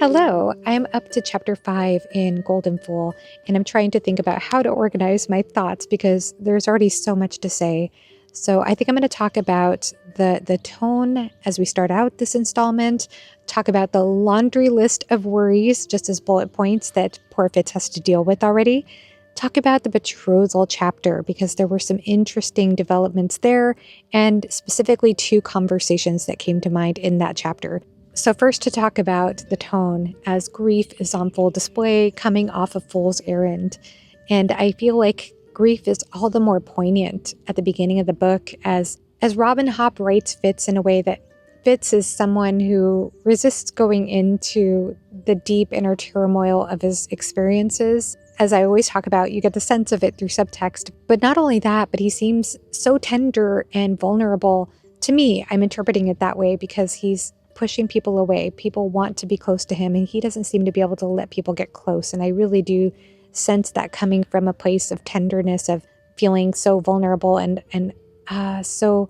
Hello, I'm up to chapter 5 in Golden Fool, and I'm trying to think about how to organize my thoughts because there's already so much to say. So I think I'm going to talk about the tone as we start out this installment, talk about the laundry list of worries, just as bullet points that poor Fitz has to deal with already. Talk about the betrothal chapter because there were some interesting developments there, and specifically 2 conversations that came to mind in that chapter. So first, to talk about the tone, as grief is on full display coming off of Fool's Errand. And I feel like grief is all the more poignant at the beginning of the book as Robin Hobb writes Fitz in a way that Fitz is someone who resists going into the deep inner turmoil of his experiences. As I always talk about, you get the sense of it through subtext. But not only that, but he seems so tender and vulnerable. To me, I'm interpreting it that way because he's pushing people away. People want to be close to him, and he doesn't seem to be able to let people get close. And I really do sense that coming from a place of tenderness, of feeling so vulnerable and so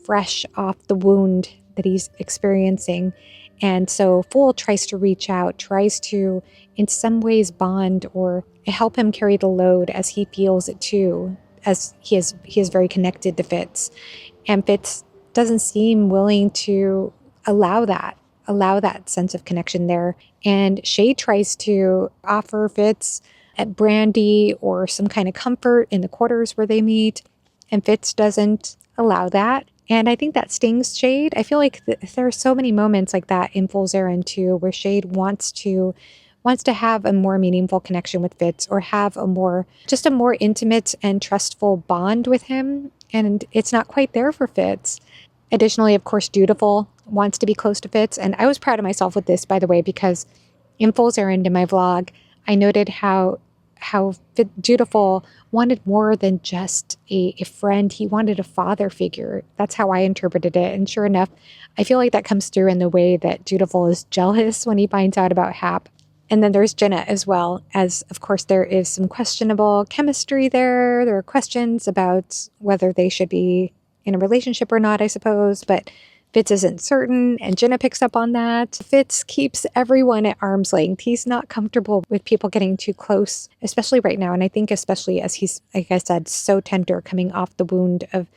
fresh off the wound that he's experiencing. And so Fool tries to reach out, tries to in some ways bond or help him carry the load as he feels it too, as he is very connected to Fitz. And Fitz doesn't seem willing to allow that sense of connection there. And Chade tries to offer Fitz at brandy or some kind of comfort in the quarters where they meet, and Fitz doesn't allow that. And I think that stings Chade. I feel like there are so many moments like that in Fool's Errand too, where Chade wants to have a more meaningful connection with Fitz, or have a more intimate and trustful bond with him. And it's not quite there for Fitz. Additionally, of course, Dutiful wants to be close to Fitz. And I was proud of myself with this, by the way, because in Fool's Errand in my vlog, I noted how Dutiful wanted more than just a friend. He wanted a father figure. That's how I interpreted it. And sure enough, I feel like that comes through in the way that Dutiful is jealous when he finds out about Hap. And then there's Jinna as well, as of course there is some questionable chemistry there. There are questions about whether they should be in a relationship or not, I suppose, but Fitz isn't certain, and Jinna picks up on that. Fitz keeps everyone at arm's length. He's not comfortable with people getting too close, especially right now, and I think especially as he's, like I said, so tender coming off the wound of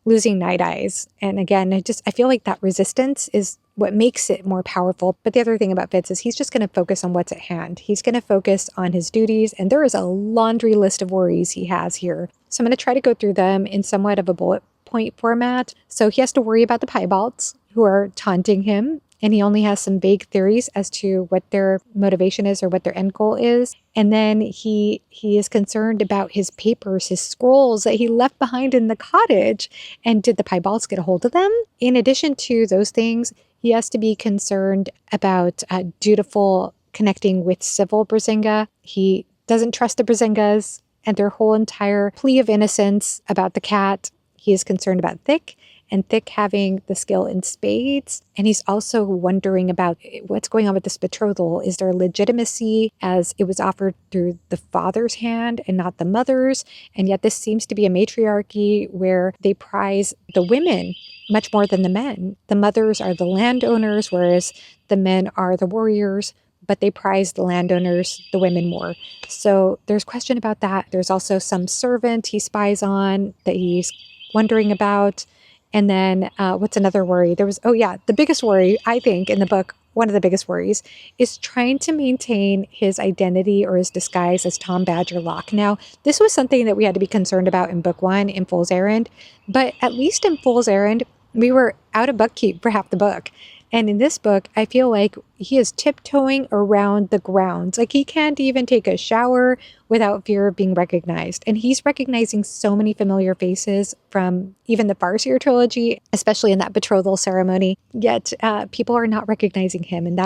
losing Night Eyes. And again, I feel like that resistance is what makes it more powerful. But the other thing about Fitz is he's just going to focus on what's at hand. He's going to focus on his duties, and there is a laundry list of worries he has here. So I'm going to try to go through them in somewhat of a bullet point format. So he has to worry about the Piebalds, who are taunting him, and he only has some vague theories as to what their motivation is or what their end goal is. And then he is concerned about his papers, his scrolls that he left behind in the cottage. And did the Piebalds get a hold of them? In addition to those things, he has to be concerned about Dutiful connecting with Civil Brisinga. He doesn't trust the Brisingas and their whole entire plea of innocence about the cat. He is concerned about Thick, and Thick having the skill in spades. And he's also wondering about what's going on with this betrothal. Is there legitimacy as it was offered through the father's hand and not the mother's? And yet this seems to be a matriarchy where they prize the women much more than the men. The mothers are the landowners, whereas the men are the warriors, but they prize the landowners, the women, more. So there's question about that. There's also some servant he spies on that he's wondering about. And then what's another worry? The biggest worry, I think, in the book, one of the biggest worries, is trying to maintain his identity or his disguise as Tom Badger Locke. Now, this was something that we had to be concerned about in book 1 in Fool's Errand, but at least in Fool's Errand, we were out of buckkeep for half the book. And in this book, I feel like he is tiptoeing around the grounds. Like he can't even take a shower without fear of being recognized. And he's recognizing so many familiar faces from even the Farseer trilogy, especially in that betrothal ceremony. Yet people are not recognizing him. And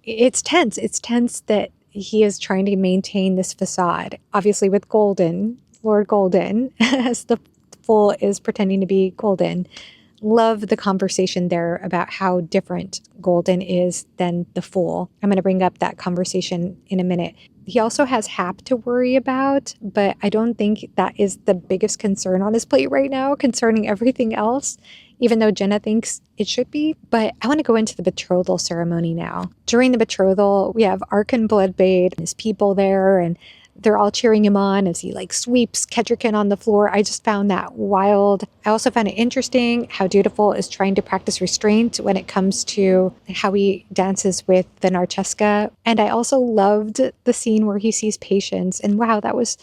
it's tense. It's tense that he is trying to maintain this facade. Obviously with Lord Golden, as the Fool is pretending to be Golden. Love the conversation there about how different Golden is than the Fool. I'm going to bring up that conversation in a minute. He also has Hap to worry about, but I don't think that is the biggest concern on his plate right now, concerning everything else, even though Jinna thinks it should be. But I want to go into the betrothal ceremony now. During the betrothal, we have Arkan Bloodbade and his people there, and they're all cheering him on as he like sweeps Kettricken on the floor. I just found that wild. I also found it interesting how Dutiful is trying to practice restraint when it comes to how he dances with the Narcheska. And I also loved the scene where he sees Patience, and wow, that was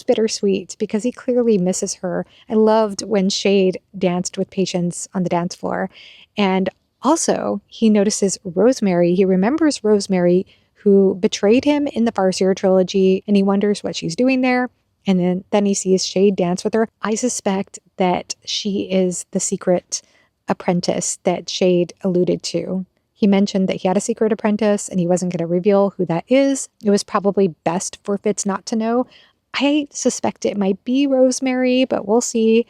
bittersweet because he clearly misses her. I loved when Chade danced with Patience on the dance floor. And also, he notices Rosemary. He remembers Rosemary, who betrayed him in the Farseer trilogy, and he wonders what she's doing there. And then he sees Chade dance with her. I suspect that she is the secret apprentice that Chade alluded to. He mentioned that he had a secret apprentice and he wasn't going to reveal who that is. It was probably best for Fitz not to know. I suspect it might be Rosemary, but we'll see.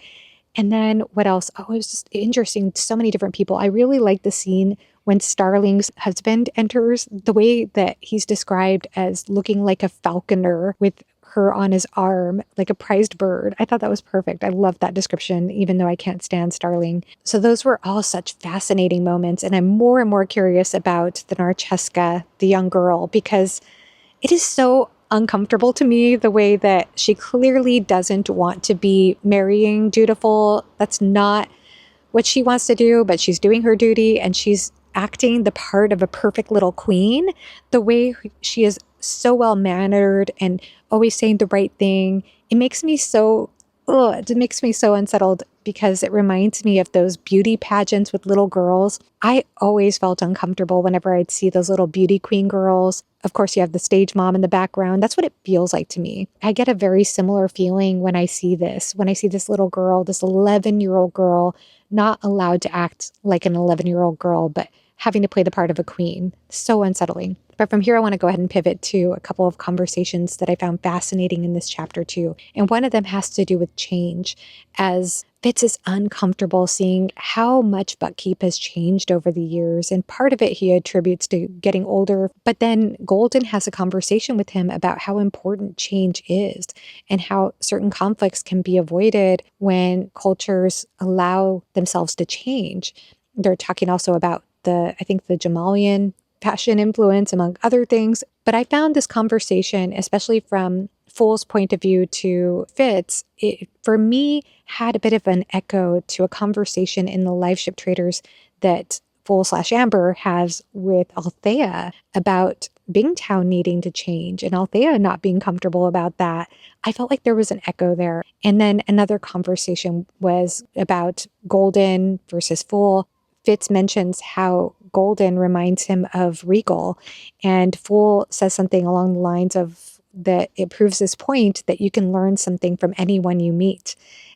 And then what else? Oh, it was just interesting. So many different people. I really like the scene when Starling's husband enters, the way that he's described as looking like a falconer with her on his arm, like a prized bird. I thought that was perfect. I love that description, even though I can't stand Starling. So those were all such fascinating moments. And I'm more and more curious about the Narcheska, the young girl, because it is so uncomfortable to me the way that she clearly doesn't want to be marrying Dutiful. That's not what she wants to do, but she's doing her duty and she's acting the part of a perfect little queen. The way she is so well mannered and always saying the right thing, it makes me so it makes me so unsettled because it reminds me of those beauty pageants with little girls. I always felt uncomfortable whenever I'd see those little beauty queen girls. Of course, you have the stage mom in the background. That's what it feels like to me. I get a very similar feeling when I see this, little girl, this 11-year-old girl, not allowed to act like an 11-year-old girl, but having to play the part of a queen. So unsettling. But from here, I want to go ahead and pivot to a couple of conversations that I found fascinating in this chapter too. And one of them has to do with change, as Fitz is uncomfortable seeing how much Buckkeep has changed over the years. And part of it he attributes to getting older. But then Golden has a conversation with him about how important change is and how certain conflicts can be avoided when cultures allow themselves to change. They're talking also about the Jamalian fashion influence, among other things. But I found this conversation, especially from Fool's point of view to Fitz, it, for me, had a bit of an echo to a conversation in the Live Ship Traders that Fool/Amber has with Althea about Bingtown needing to change and Althea not being comfortable about that. I felt like there was an echo there. And then another conversation was about Golden versus Fool. Fitz mentions how Golden reminds him of Regal, and Fool says something along the lines of that it proves this point that you can learn something from anyone you meet,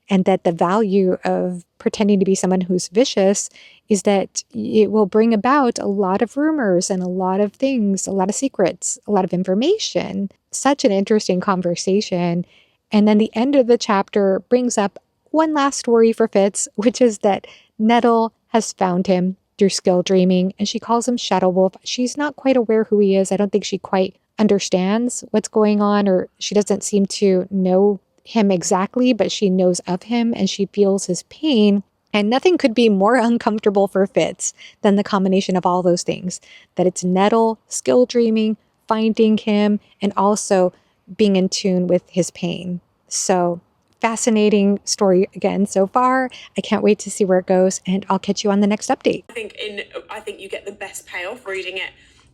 and that the value of pretending to be someone who's vicious is that it will bring about a lot of rumors and a lot of things, a lot of secrets, a lot of information. Such an interesting conversation. And then the end of the chapter brings up one last worry for Fitz, which is that Nettle has found him through skill dreaming, and she calls him Shadow Wolf. She's not quite aware who he is. I don't think she quite understands what's going on, or she doesn't seem to know him exactly, but she knows of him and she feels his pain. And nothing could be more uncomfortable for Fitz than the combination of all those things. That it's Nettle, skill dreaming, finding him, and also being in tune with his pain. So fascinating story again so far. I can't wait to see where it goes, and I'll catch you on the next update. I think you get the best payoff reading it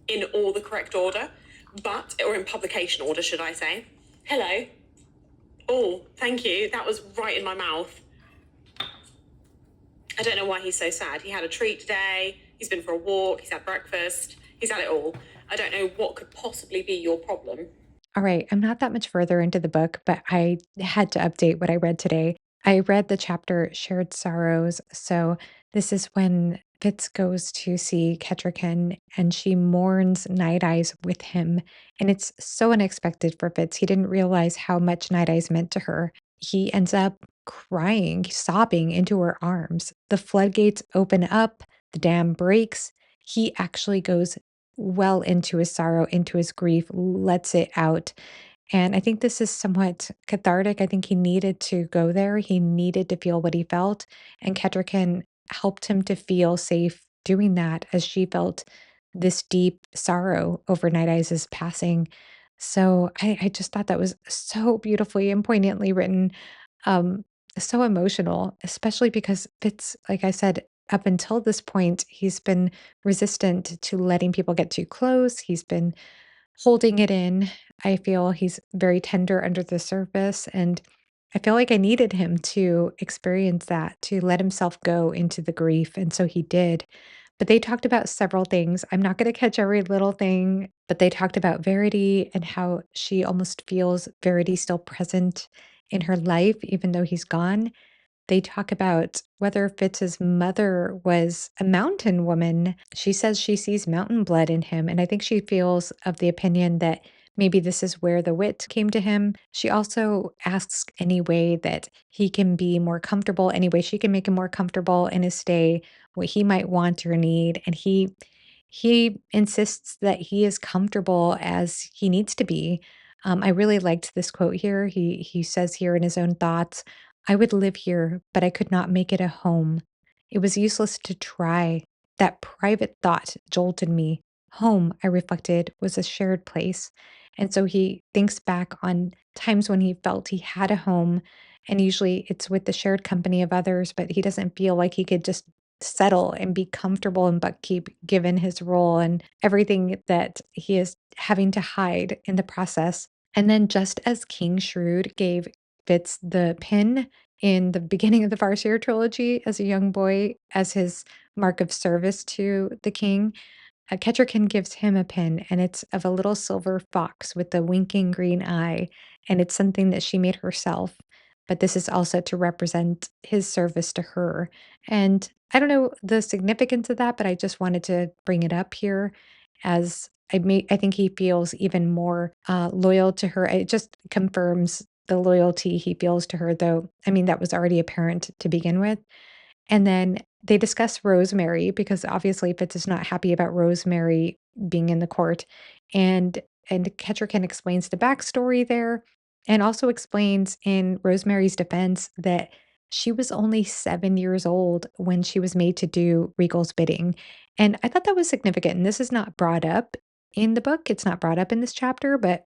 in all the correct order, or in publication order, should I say. Hello. Oh, thank you. That was right in my mouth. I don't know why he's so sad. He had a treat today. He's been for a walk. He's had breakfast. He's had it all. I don't know what could possibly be your problem. All right, I'm not that much further into the book, but I had to update what I read today. I read the chapter Shared Sorrows. So this is when Fitz goes to see Kettricken and she mourns Night Eyes with him. And it's so unexpected for Fitz. He didn't realize how much Night Eyes meant to her. He ends up crying, sobbing into her arms. The floodgates open up, the dam breaks. He actually goes well into his sorrow, into his grief, lets it out. And I think this is somewhat cathartic. I think he needed to go there. He needed to feel what he felt. And Kettricken helped him to feel safe doing that as she felt this deep sorrow over Night Eyes' passing. So I just thought that was so beautifully and poignantly written. Um, so emotional, especially because Fitz, like I said, up until this point, he's been resistant to letting people get too close. He's been holding it in. I feel he's very tender under the surface, and I feel like I needed him to experience that, to let himself go into the grief, and so he did. But they talked about several things. I'm not gonna catch every little thing, but they talked about Verity and how she almost feels Verity still present in her life even though he's gone. They talk about whether Fitz's mother was a mountain woman. She says she sees mountain blood in him, and I think she feels of the opinion that maybe this is where the wit came to him. She also asks any way that he can be more comfortable, any way she can make him more comfortable in his stay, what he might want or need, and he insists that he is comfortable as he needs to be. I really liked this quote here. He says here in his own thoughts, "I would live here, but I could not make it a home. It was useless to try. That private thought jolted me. Home, I reflected, was a shared place." And so he thinks back on times when he felt he had a home, and usually it's with the shared company of others, but he doesn't feel like he could just settle and be comfortable in Buckkeep given his role and everything that he is having to hide in the process. And then just as King Shrewd gave Fitz the pin in the beginning of the Farseer trilogy as a young boy as his mark of service to the king, Kettricken gives him a pin, and it's of a little silver fox with a winking green eye, and it's something that she made herself. But this is also to represent his service to her. And I don't know the significance of that, but I just wanted to bring it up here as I think he feels even more loyal to her. It just confirms the loyalty he feels to her, though. I mean, that was already apparent to begin with. And then they discuss Rosemary because obviously Fitz is not happy about Rosemary being in the court. And Kettricken explains the backstory there and also explains in Rosemary's defense that she was only 7 years old when she was made to do Regal's bidding. And I thought that was significant. And this is not brought up in the book. It's not brought up in this chapter, but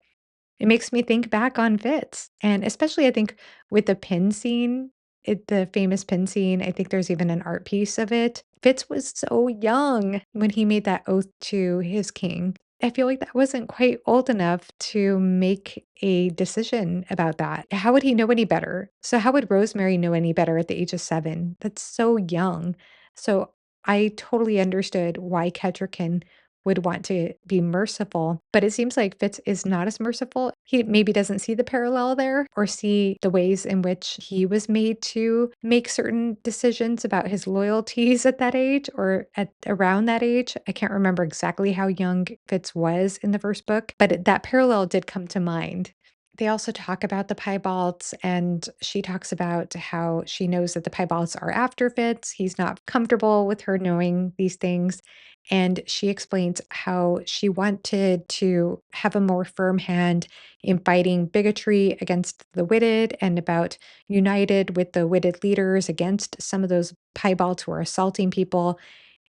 it makes me think back on Fitz, and especially I think with the pin scene, the famous pin scene, I think there's even an art piece of it. Fitz was so young when he made that oath to his king. I feel like that wasn't quite old enough to make a decision about that. How would he know any better? So how would Rosemary know any better at the age of 7? That's so young. So I totally understood why Kettricken would want to be merciful, but it seems like Fitz is not as merciful. He maybe doesn't see the parallel there or see the ways in which he was made to make certain decisions about his loyalties at that age or at around that age. I can't remember exactly how young Fitz was in the first book, but that parallel did come to mind. They also talk about the Piebalds, and she talks about how she knows that the Piebalds are after Fitz. He's not comfortable with her knowing these things. And she explains how she wanted to have a more firm hand in fighting bigotry against the witted and about united with the witted leaders against some of those piebalds who are assaulting people.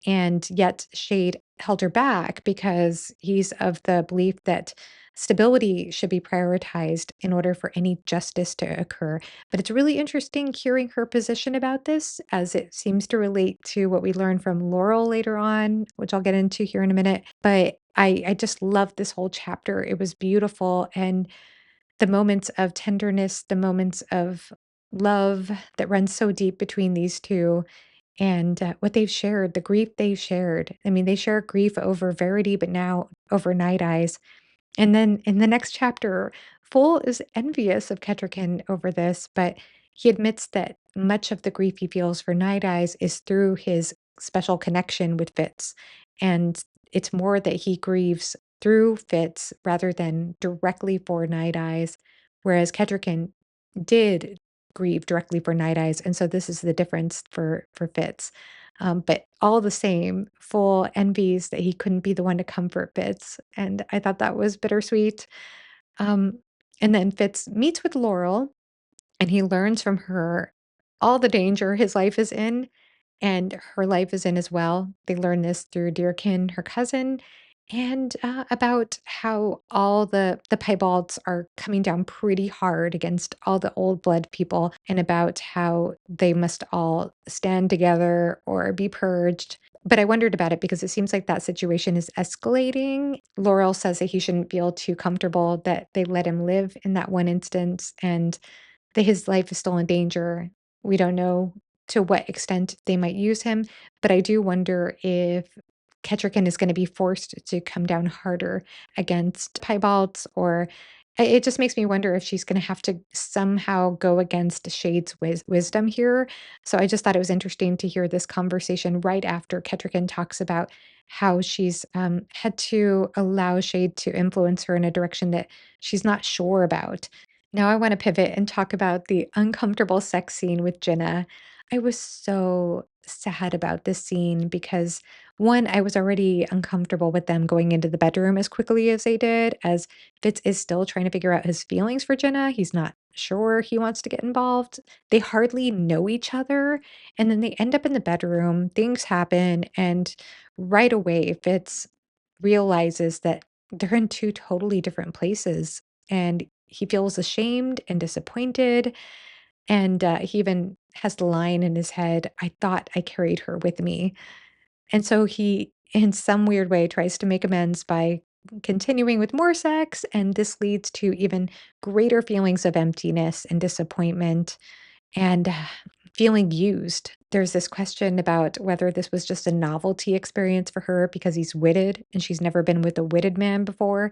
And yet Shade held her back because he's of the belief that stability should be prioritized in order for any justice to occur. But it's really interesting hearing her position about this as it seems to relate to what we learned from Laurel later on, which I'll get into here in a minute. But I just loved this whole chapter. It was beautiful. And the moments of tenderness, the moments of love that runs so deep between these two and, what they've shared, the grief they've shared. I mean, they share grief over Verity, but now over Night Eyes. And then in the next chapter, Fool is envious of Kettricken over this, but he admits that much of the grief he feels for Night Eyes is through his special connection with Fitz. And it's more that he grieves through Fitz rather than directly for Night Eyes, whereas Kettricken did grieve directly for Night Eyes. And so this is the difference for Fitz. But all the same, full envies that he couldn't be the one to comfort Fitz. And I thought that was bittersweet. Um, and then Fitz meets with Laurel and he learns from her all the danger his life is in and her life is in as well. They learn this through Dearkin, her cousin, and about how all the Piebalds are coming down pretty hard against all the old blood people, and about how they must all stand together or be purged. But I wondered about it because it seems like that situation is escalating. Laurel says that he shouldn't feel too comfortable that they let him live in that one instance, and that his life is still in danger. We don't know to what extent they might use him, but I do wonder if Kettricken is gonna be forced to come down harder against Piebalds, or it just makes me wonder if she's gonna have to somehow go against Shade's wisdom here. So I just thought it was interesting to hear this conversation right after Kettricken talks about how she's had to allow Shade to influence her in a direction that she's not sure about. Now I want to pivot and talk about the uncomfortable sex scene with Jinna. I was so sad about this scene because one, I was already uncomfortable with them going into the bedroom as quickly as they did, as Fitz is still trying to figure out his feelings for Jinna. He's not sure he wants to get involved. They hardly know each other. And then they end up in the bedroom, things happen, and right away, Fitz realizes that they're in two totally different places. And he feels ashamed and disappointed, and, he even has the line in his head, "I thought I carried her with me." And so he, in some weird way, tries to make amends by continuing with more sex, and this leads to even greater feelings of emptiness and disappointment and, feeling used. There's this question about whether this was just a novelty experience for her because he's witted and she's never been with a witted man before,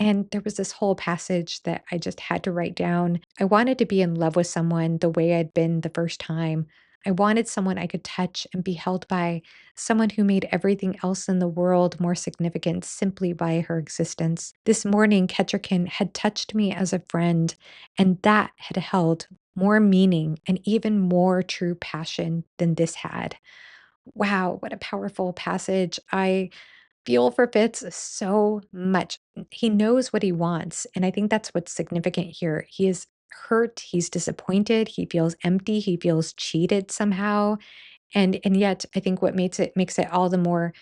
and there was this whole passage that I just had to write down. I wanted to be in love with someone the way I'd been the first time. I wanted someone I could touch and be held by, someone who made everything else in the world more significant simply by her existence. This morning, Kettricken had touched me as a friend, and that had held more meaning and even more true passion than this had. Wow, what a powerful passage. I feel for Fitz so much. He knows what he wants, and I think that's what's significant here. He is hurt, he's disappointed, he feels empty, he feels cheated somehow, and yet I think what makes it all the more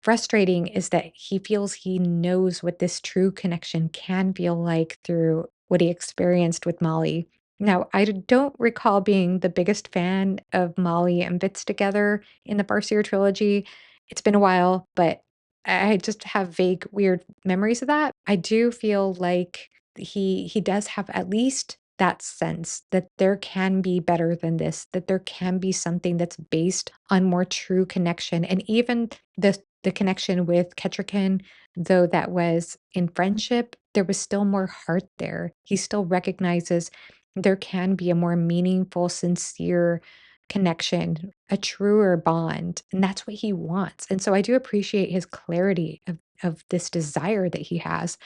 frustrating is that he feels he knows what this true connection can feel like through what he experienced with Molly. Now, don't recall being the biggest fan of Molly and Fitz together in the Farseer trilogy. It's been a while, but I just have vague, weird memories of that. I do feel like he does have at least that sense that there can be better than this, that there can be something that's based on more true connection. And even the connection with Kettricken, though that was in friendship, there was still more heart there. He still recognizes there can be a more meaningful, sincere connection, a truer bond, and that's what he wants. And so I do appreciate his clarity of this desire that he has,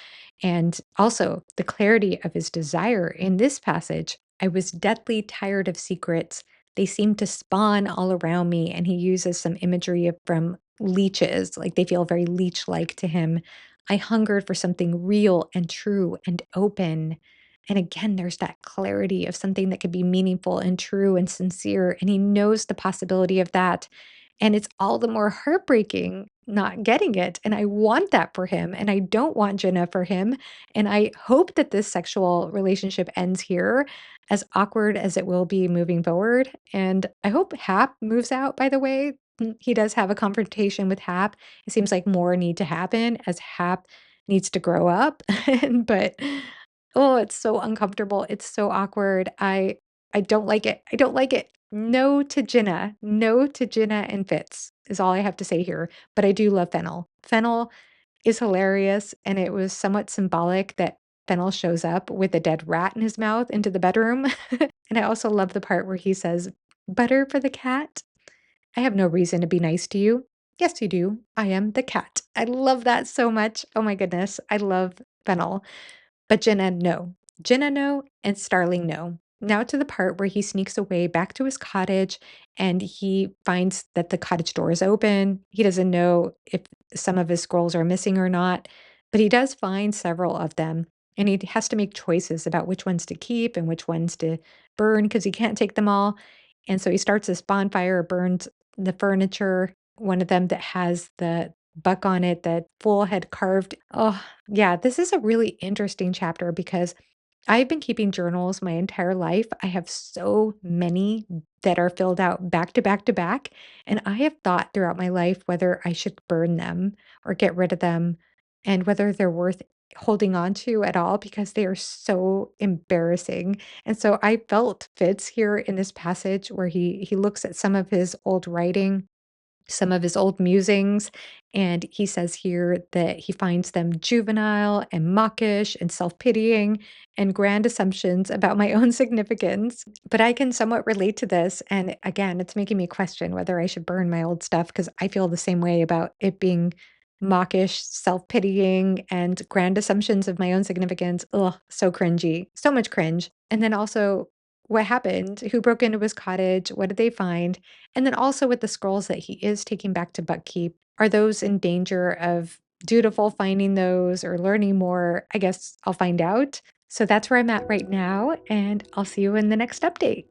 and also the clarity of his desire in this passage. I was deathly tired of secrets. They seem to spawn all around me, and he uses some imagery from leeches, like they feel very leech-like to him. I hungered for something real and true and open. And again, there's that clarity of something that could be meaningful and true and sincere, and he knows the possibility of that. And it's all the more heartbreaking not getting it. And I want that for him, and I don't want Jenna for him. And I hope that this sexual relationship ends here, as awkward as it will be moving forward. And I hope Hap moves out, by the way. He does have a confrontation with Hap. It seems like more need to happen as Hap needs to grow up. But oh, it's so uncomfortable. It's so awkward. I don't like it. I don't like it. No to Jinna. No to Jinna and Fitz is all I have to say here. But I do love Fennel. Fennel is hilarious, and it was somewhat symbolic that Fennel shows up with a dead rat in his mouth into the bedroom. And I also love the part where he says, "Butter for the cat? I have no reason to be nice to you." "Yes, you do. I am the cat." I love that so much. Oh my goodness. I love Fennel. But Jinna, no. Jinna, no, and Starling, no. now to the part where he sneaks away back to his cottage and he finds that the cottage door is open. He doesn't know if some of his scrolls are missing or not, but he does find several of them. And he has to make choices about which ones to keep and which ones to burn because he can't take them all. And so he starts this bonfire, burns the furniture, one of them that has the buck on it that Fool had carved. Oh, yeah, this is a really interesting chapter because I've been keeping journals my entire life. I have so many that are filled out back to back to back. And I have thought throughout my life whether I should burn them or get rid of them and whether they're worth holding on to at all because they are so embarrassing. And so I felt Fitz here in this passage where he looks at some of his old writing, some of his old musings, and he says here that he finds them juvenile and mawkish and self-pitying and grand assumptions about my own significance. But I can somewhat relate to this, and again, it's making me question whether I should burn my old stuff because I feel the same way about it being mawkish, self-pitying, and grand assumptions of my own significance. Ugh, so cringy. So much cringe. And then also, what happened? Who broke into his cottage? What did they find? And then also with the scrolls that he is taking back to Buckkeep, are those in danger of Dutiful finding those or learning more? I guess I'll find out. So that's where I'm at right now, and I'll see you in the next update.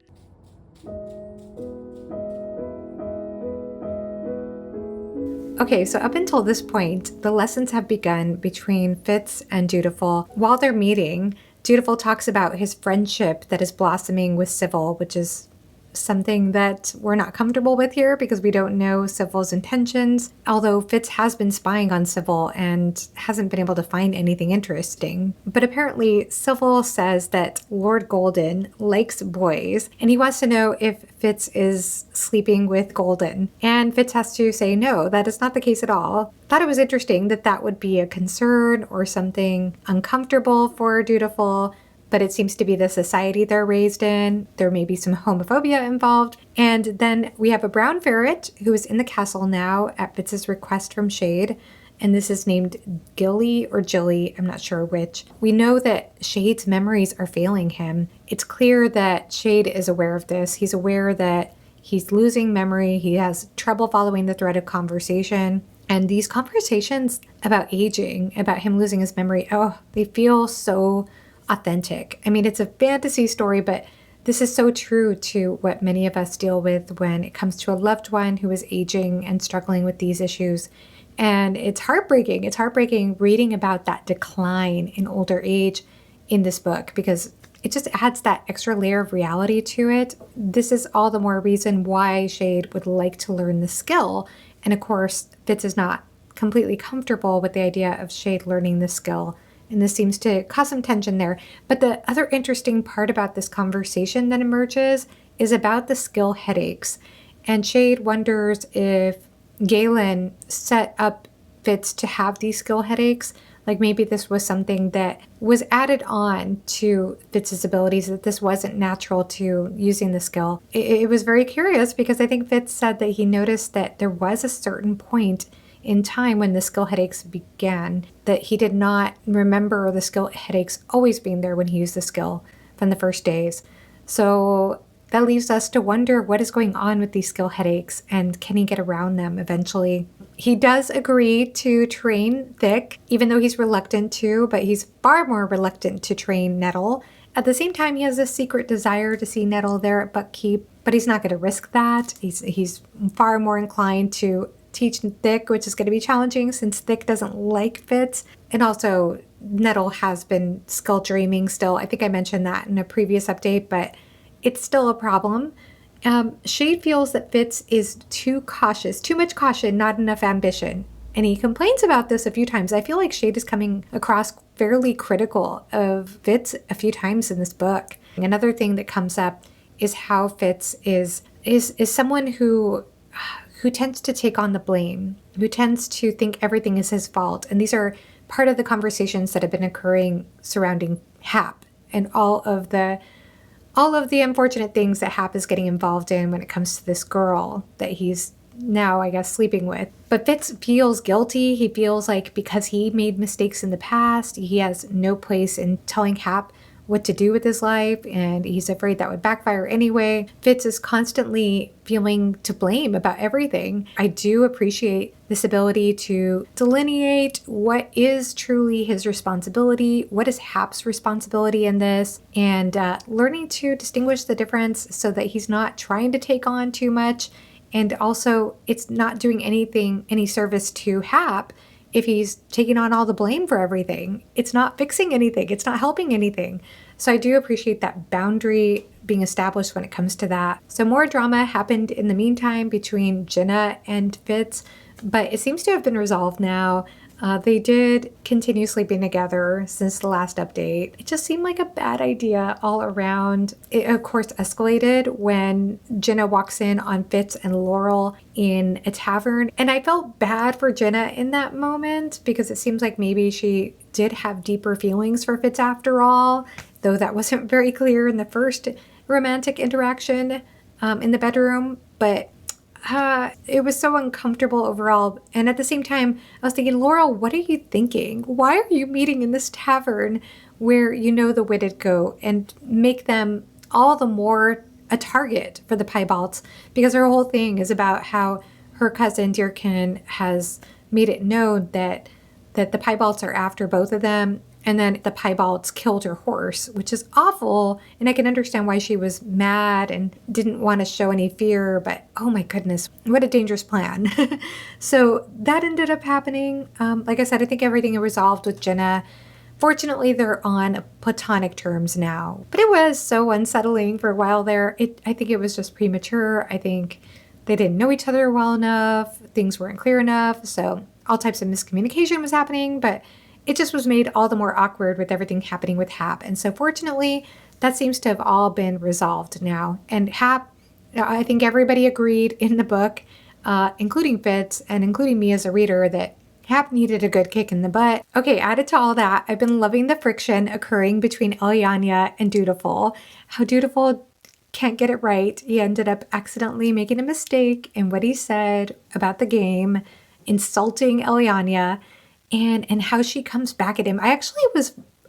Okay, so up until this point, the lessons have begun between Fitz and Dutiful. While they're meeting, Dutiful talks about his friendship that is blossoming with Civil, which is something that we're not comfortable with here because we don't know Civil's intentions, although Fitz has been spying on Civil and hasn't been able to find anything interesting. But apparently Civil says that Lord Golden likes boys and he wants to know if Fitz is sleeping with Golden. And Fitz has to say no, that is not the case at all. Thought it was interesting that that would be a concern or something uncomfortable for Dutiful, but it seems to be the society they're raised in. There may be some homophobia involved. And then we have a brown ferret who is in the castle now at Fitz's request from Chade. And this is named Gilly or Jilly, I'm not sure which. We know that Chade's memories are failing him. It's clear that Chade is aware of this. He's aware that he's losing memory. He has trouble following the thread of conversation. And these conversations about aging, about him losing his memory, oh, they feel so authentic. I mean, it's a fantasy story, but this is so true to what many of us deal with when it comes to a loved one who is aging and struggling with these issues. And it's heartbreaking. It's heartbreaking reading about that decline in older age in this book because it just adds that extra layer of reality to it. This is all the more reason why Chade would like to learn the skill. And of course, Fitz is not completely comfortable with the idea of Chade learning the skill. And this seems to cause some tension there. But the other interesting part about this conversation that emerges is about the skill headaches. And Chade wonders if Galen set up Fitz to have these skill headaches. Like maybe this was something that was added on to Fitz's abilities, that this wasn't natural to using the skill. It was very curious because I think Fitz said that he noticed that there was a certain point in time when the skill headaches began, that he did not remember the skill headaches always being there when he used the skill from the first days. So that leaves us to wonder what is going on with these skill headaches and can he get around them eventually. He does agree to train Thick, even though he's reluctant to, but he's far more reluctant to train Nettle. At the same time, he has a secret desire to see Nettle there at Buckkeep, but he's not going to risk that. He's far more inclined to teach Thick, which is going to be challenging since Thick doesn't like Fitz. And also, Nettle has been skill dreaming still. I think I mentioned that in a previous update, but it's still a problem. Chade feels that Fitz is too cautious, too much caution, not enough ambition. And he complains about this a few times. I feel like Chade is coming across fairly critical of Fitz a few times in this book. Another thing that comes up is how Fitz is someone who tends to take on the blame, who tends to think everything is his fault. And these are part of the conversations that have been occurring surrounding Hap and all of the unfortunate things that Hap is getting involved in when it comes to this girl that he's now, I guess, sleeping with. But Fitz feels guilty. He feels like because he made mistakes in the past, he has no place in telling Hap what to do with his life, and he's afraid that would backfire anyway. Fitz is constantly feeling to blame about everything. I do appreciate this ability to delineate what is truly his responsibility, what is Hap's responsibility in this, and learning to distinguish the difference so that he's not trying to take on too much, and also it's not doing any service to Hap if he's taking on all the blame for everything. It's not fixing anything. It's not helping anything. So I do appreciate that boundary being established when it comes to that. So more drama happened in the meantime between Jinna and Fitz, but it seems to have been resolved now. They did continuously be together since the last update. It just seemed like a bad idea all around. It, of course, escalated when Jinna walks in on Fitz and Laurel in a tavern. And I felt bad for Jinna in that moment because it seems like maybe she did have deeper feelings for Fitz after all, though that wasn't very clear in the first romantic interaction in the bedroom. But it was so uncomfortable overall. And at the same time, I was thinking, Laurel, what are you thinking? Why are you meeting in this tavern where you know the witted go, and make them all the more a target for the Piebalds? Because her whole thing is about how her cousin Dirkin has made it known that the Piebalds are after both of them. And then the Piebalds killed her horse, which is awful. And I can understand why she was mad and didn't want to show any fear. But oh my goodness, what a dangerous plan. So that ended up happening. Like I said, I think everything resolved with Jinna. Fortunately, they're on platonic terms now. But it was so unsettling for a while there. I think it was just premature. I think they didn't know each other well enough. Things weren't clear enough. So all types of miscommunication was happening. But it just was made all the more awkward with everything happening with Hap. And so fortunately, that seems to have all been resolved now. And Hap, I think everybody agreed in the book, including Fitz and including me as a reader, that Hap needed a good kick in the butt. Okay, added to all that, I've been loving the friction occurring between Elliania and Dutiful. How Dutiful can't get it right. He ended up accidentally making a mistake in what he said about the game, insulting Elliania. And how she comes back at him. I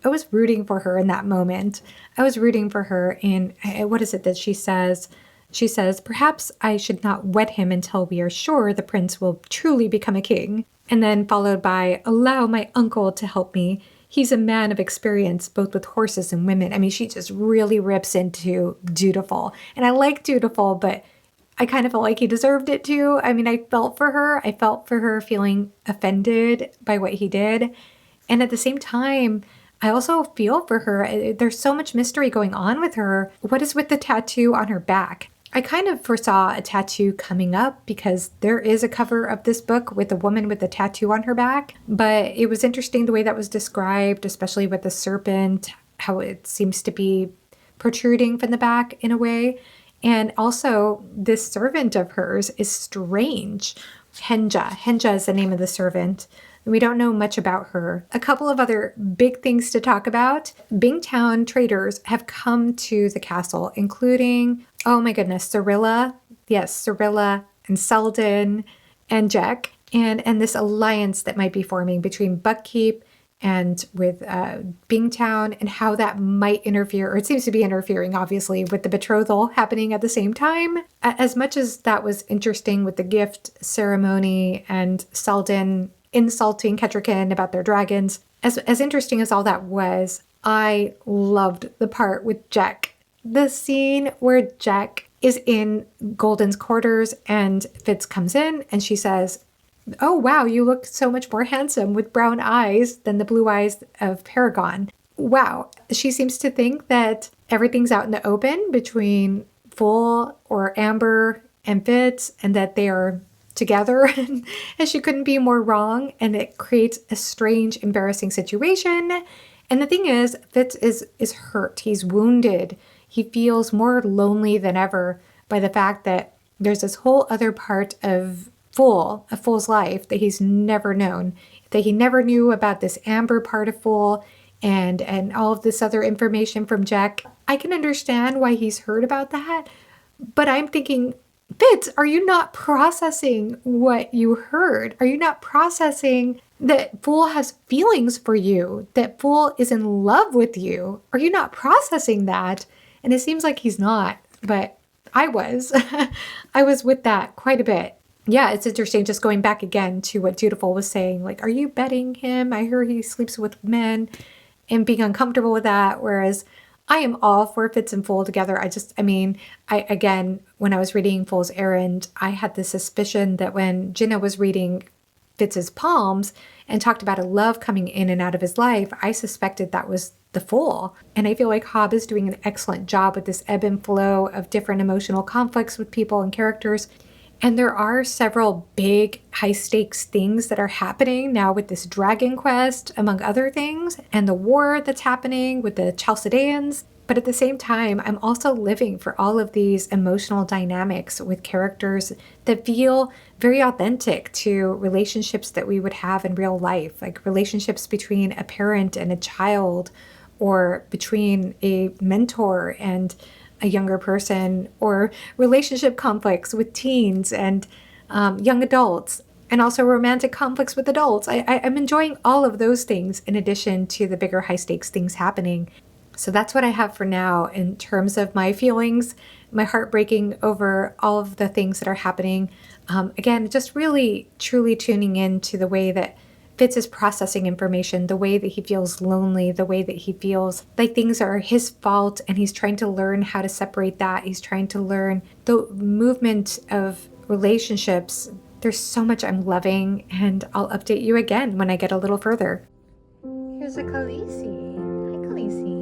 was rooting for her in that moment. I was rooting for her in, what is it that she says? She says, perhaps I should not wed him until we are sure the prince will truly become a king. And then followed by, allow my uncle to help me. He's a man of experience, both with horses and women. I mean, she just really rips into Dutiful. And I like Dutiful, but I kind of felt like he deserved it too. I mean, I felt for her. I felt for her feeling offended by what he did. And at the same time, I also feel for her. There's so much mystery going on with her. What is with the tattoo on her back? I kind of foresaw a tattoo coming up because there is a cover of this book with a woman with a tattoo on her back. But it was interesting the way that was described, especially with the serpent, how it seems to be protruding from the back in a way. And also, this servant of hers is strange. Henja is the name of the servant. We don't know much about her. A couple of other big things to talk about. Bingtown traders have come to the castle, including, oh my goodness, Cirilla. Yes, Cirilla and Selden and Jack. And this alliance that might be forming between Buckkeep and with Bingtown, and how that might interfere, or it seems to be interfering, obviously, with the betrothal happening at the same time. As much as that was interesting with the gift ceremony and Selden insulting Kettricken about their dragons, as interesting as all that was, I loved the part with Jack. The scene where Jack is in Golden's quarters and Fitz comes in and she says, oh, wow, you look so much more handsome with brown eyes than the blue eyes of Paragon. Wow. She seems to think that everything's out in the open between Full or Amber and Fitz, and that they are together, and she couldn't be more wrong. And it creates a strange, embarrassing situation. And the thing is, Fitz is hurt. He's wounded. He feels more lonely than ever by the fact that there's this whole other part of Fool's life that he's never known, that he never knew about this Amber part of Fool and all of this other information from Jack. I can understand why he's heard about that, but I'm thinking, Fitz, are you not processing what you heard? Are you not processing that Fool has feelings for you, that Fool is in love with you. Are you not processing that? And it seems like he's not, but I was. I was with that quite a bit. Yeah, it's interesting just going back again to what Dutiful was saying. Like, are you betting him? I hear he sleeps with men and being uncomfortable with that. Whereas I am all for Fitz and Fool together. Again, when I was reading Fool's Errand, I had the suspicion that when Jinna was reading Fitz's palms and talked about a love coming in and out of his life, I suspected that was the Fool. And I feel like Hobb is doing an excellent job with this ebb and flow of different emotional conflicts with people and characters. And there are several big high stakes things that are happening now with this dragon quest, among other things, and the war that's happening with the Chalcedeans. But at the same time, I'm also living for all of these emotional dynamics with characters that feel very authentic to relationships that we would have in real life, like relationships between a parent and a child, or between a mentor and a younger person, or relationship conflicts with teens and young adults, and also romantic conflicts with adults. I'm enjoying all of those things in addition to the bigger high stakes things happening. So that's what I have for now in terms of my feelings, my heart breaking over all of the things that are happening. Again, just really truly tuning in to the way that Fitz is processing information, the way that he feels lonely, the way that he feels like things are his fault, and he's trying to learn how to separate that. He's trying to learn the movement of relationships. There's so much I'm loving, and I'll update you again when I get a little further. Here's a Khaleesi. Hi, Khaleesi.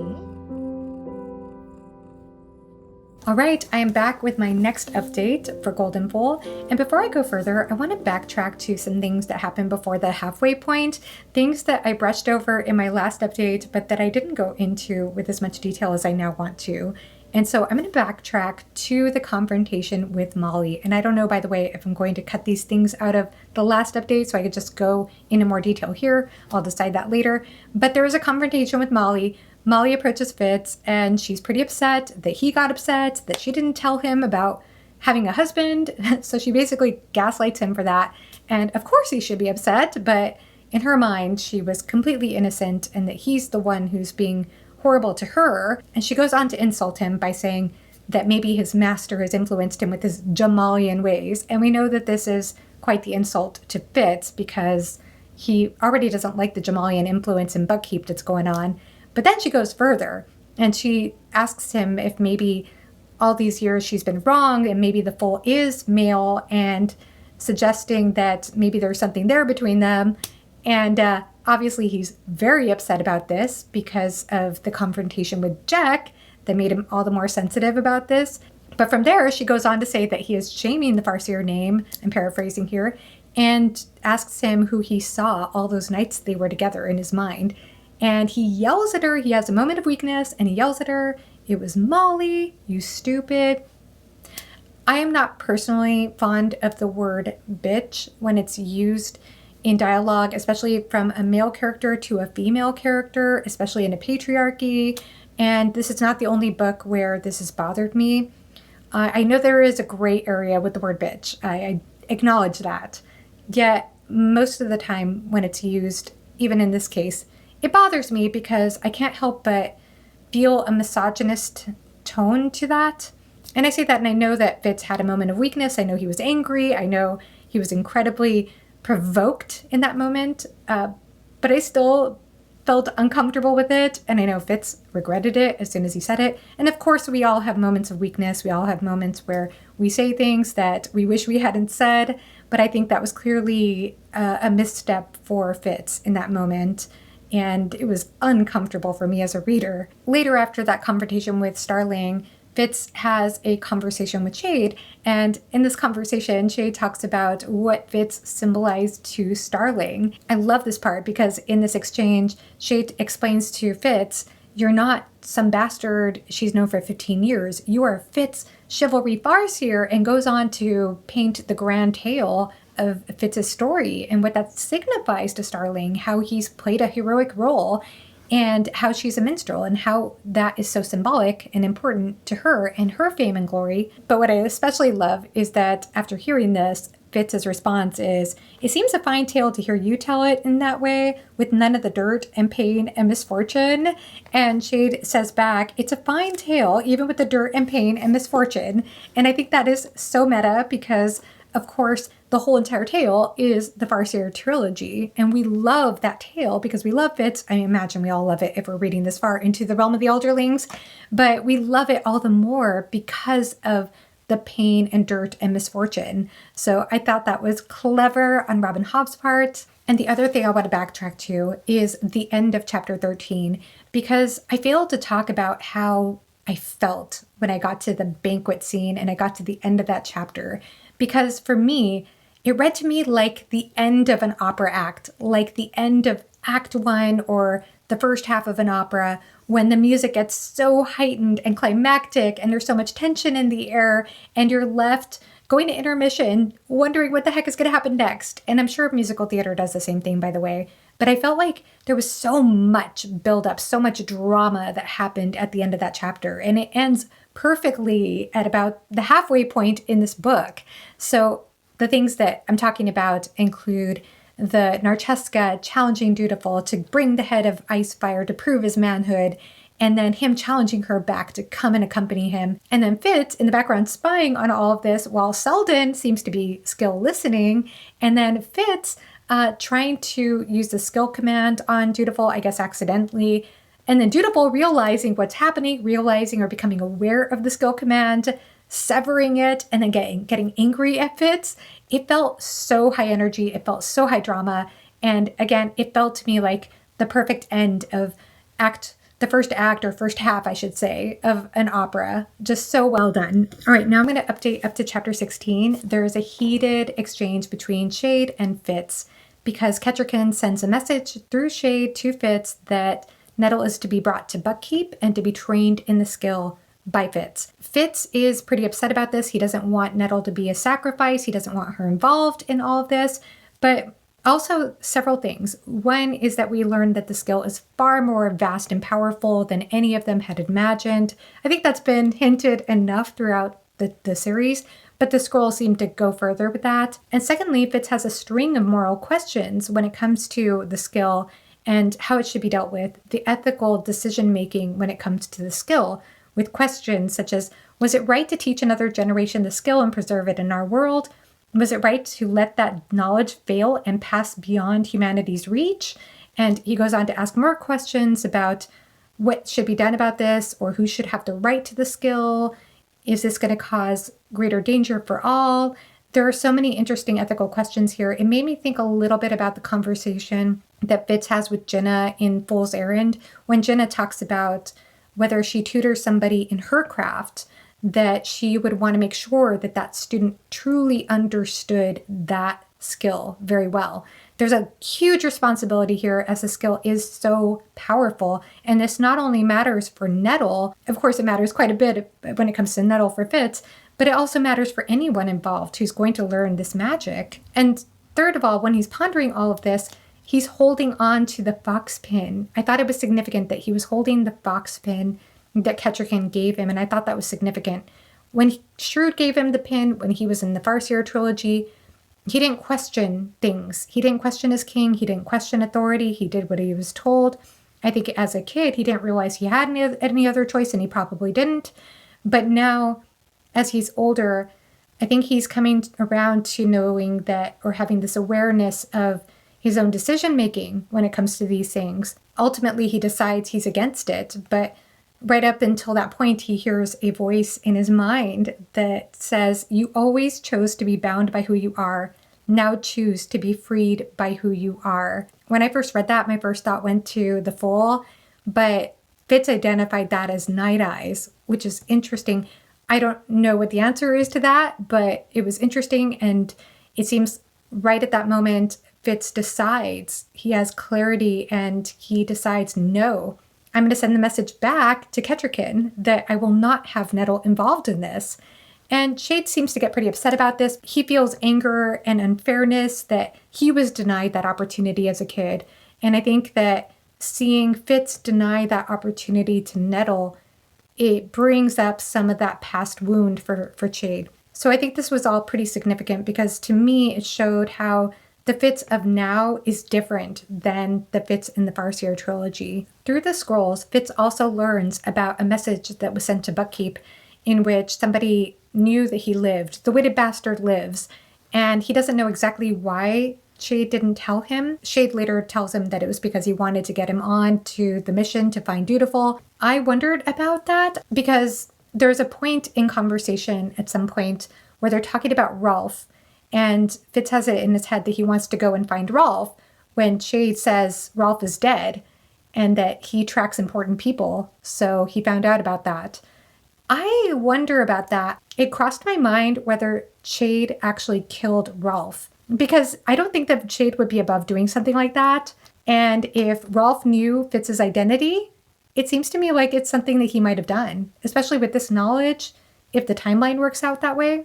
All right, I am back with my next update for Goldenful. And before I go further, I want to backtrack to some things that happened before the halfway point, things that I brushed over in my last update, but that I didn't go into with as much detail as I now want to. And so I'm going to backtrack to the confrontation with Molly. And I don't know, by the way, if I'm going to cut these things out of the last update so I could just go into more detail here. I'll decide that later. But there was a confrontation with Molly. Molly approaches Fitz, and she's pretty upset that he got upset, that she didn't tell him about having a husband. So she basically gaslights him for that. And of course he should be upset, but in her mind, she was completely innocent and that he's the one who's being horrible to her. And she goes on to insult him by saying that maybe his master has influenced him with his Jamalian ways. And we know that this is quite the insult to Fitz because he already doesn't like the Jamalian influence and Buckkeep that's going on. But then she goes further and she asks him if maybe all these years she's been wrong and maybe the Fool is male, and suggesting that maybe there's something there between them. And obviously he's very upset about this because of the confrontation with Jack that made him all the more sensitive about this. But from there, she goes on to say that he is shaming the Farseer name, I'm paraphrasing here, and asks him who he saw all those nights they were together in his mind. And he yells at her. He has a moment of weakness and he yells at her, "It was Molly, you stupid." I am not personally fond of the word bitch when it's used in dialogue, especially from a male character to a female character, especially in a patriarchy. And this is not the only book where this has bothered me. I know there is a gray area with the word bitch. I acknowledge that. Yet most of the time when it's used, even in this case, it bothers me because I can't help but feel a misogynist tone to that. And I say that, and I know that Fitz had a moment of weakness. I know he was angry. I know he was incredibly provoked in that moment. But I still felt uncomfortable with it. And I know Fitz regretted it as soon as he said it. And of course, we all have moments of weakness. We all have moments where we say things that we wish we hadn't said. But I think that was clearly a misstep for Fitz in that moment. And it was uncomfortable for me as a reader. Later, after that confrontation with Starling, Fitz has a conversation with Chade. And in this conversation, Chade talks about what Fitz symbolized to Starling. I love this part because in this exchange, Chade explains to Fitz, "You're not some bastard she's known for 15 years. You are Fitz chivalry farseer," and goes on to paint the grand tale of Fitz's story and what that signifies to Starling, how he's played a heroic role and how she's a minstrel and how that is so symbolic and important to her and her fame and glory. But what I especially love is that after hearing this, Fitz's response is, "It seems a fine tale to hear you tell it in that way, with none of the dirt and pain and misfortune." And Chade says back, "It's a fine tale, even with the dirt and pain and misfortune." And I think that is so meta because, of course, the whole entire tale is the Farseer trilogy. And we love that tale because we love Fitz. I imagine we all love it if we're reading this far into the realm of the Elderlings. But we love it all the more because of the pain and dirt and misfortune. So I thought that was clever on Robin Hobb's part. And the other thing I want to backtrack to is the end of chapter 13, because I failed to talk about how I felt when I got to the banquet scene and I got to the end of that chapter. Because for me, it read to me like the end of an opera act, like the end of Act 1 or the first half of an opera, when the music gets so heightened and climactic and there's so much tension in the air and you're left going to intermission wondering what the heck is going to happen next. And I'm sure musical theater does the same thing, by the way. But I felt like there was so much buildup, so much drama that happened at the end of that chapter. And it ends perfectly at about the halfway point in this book. So the things that I'm talking about include the Narcheska challenging Dutiful to bring the head of Icefire to prove his manhood, and then him challenging her back to come and accompany him. And then Fitz in the background spying on all of this while Selden seems to be skill listening. And then Fitz trying to use the skill command on Dutiful, I guess accidentally. And then Dutiful realizing what's happening, realizing or becoming aware of the skill command, severing it, and then getting angry at Fitz. It felt so high energy. It felt so high drama. And again, it felt to me like the perfect end of the first act or first half, I should say, of an opera. Just so well done. All right, now I'm going to update up to chapter 16. There is a heated exchange between Chade and Fitz because Kettricken sends a message through Chade to Fitz that Nettle is to be brought to Buckkeep and to be trained in the skill by Fitz. Fitz is pretty upset about this. He doesn't want Nettle to be a sacrifice. He doesn't want her involved in all of this. But also several things. One is that we learned that the skill is far more vast and powerful than any of them had imagined. I think that's been hinted enough throughout the series, but the scroll seemed to go further with that. And secondly, Fitz has a string of moral questions when it comes to the skill and how it should be dealt with, the ethical decision making when it comes to the skill, with questions such as, was it right to teach another generation the skill and preserve it in our world? Was it right to let that knowledge fail and pass beyond humanity's reach? And he goes on to ask more questions about what should be done about this, or who should have the right to the skill. Is this going to cause greater danger for all? There are so many interesting ethical questions here. It made me think a little bit about the conversation that Fitz has with Jinna in Fool's Errand, when Jinna talks about whether she tutors somebody in her craft, that she would want to make sure that that student truly understood that skill very well. There's a huge responsibility here as the skill is so powerful. And this not only matters for Nettle, of course it matters quite a bit when it comes to Nettle for Fitz, but it also matters for anyone involved who's going to learn this magic. And third of all, when he's pondering all of this, he's holding on to the fox pin. I thought it was significant that he was holding the fox pin that Kettricken gave him, and I thought that was significant. When Shrewd gave him the pin, when he was in the Farseer trilogy, he didn't question things. He didn't question his king. He didn't question authority. He did what he was told. I think as a kid, he didn't realize he had any other choice, and he probably didn't. But now, as he's older, I think he's coming around to knowing that, or having this awareness of his own decision-making when it comes to these things. Ultimately, he decides he's against it, but right up until that point, he hears a voice in his mind that says, you always chose to be bound by who you are. Now choose to be freed by who you are. When I first read that, my first thought went to the Fool, but Fitz identified that as Night Eyes, which is interesting. I don't know what the answer is to that, but it was interesting, and it seems right at that moment, Fitz decides, he has clarity, and he decides, no, I'm going to send the message back to Kettricken that I will not have Nettle involved in this. And Chade seems to get pretty upset about this. He feels anger and unfairness that he was denied that opportunity as a kid. And I think that seeing Fitz deny that opportunity to Nettle, it brings up some of that past wound for Chade. So I think this was all pretty significant because to me, it showed how the Fitz of now is different than the Fitz in the Farseer trilogy. Through the scrolls, Fitz also learns about a message that was sent to Buckkeep in which somebody knew that he lived. The witted bastard lives, and he doesn't know exactly why Chade didn't tell him. Chade later tells him that it was because he wanted to get him on to the mission to find Dutiful. I wondered about that because there's a point in conversation at some point where they're talking about Rolf, and Fitz has it in his head that he wants to go and find Rolf when Chade says Rolf is dead and that he tracks important people. So he found out about that. I wonder about that. It crossed my mind whether Chade actually killed Rolf, because I don't think that Chade would be above doing something like that. And if Rolf knew Fitz's identity, it seems to me like it's something that he might have done, especially with this knowledge, if the timeline works out that way.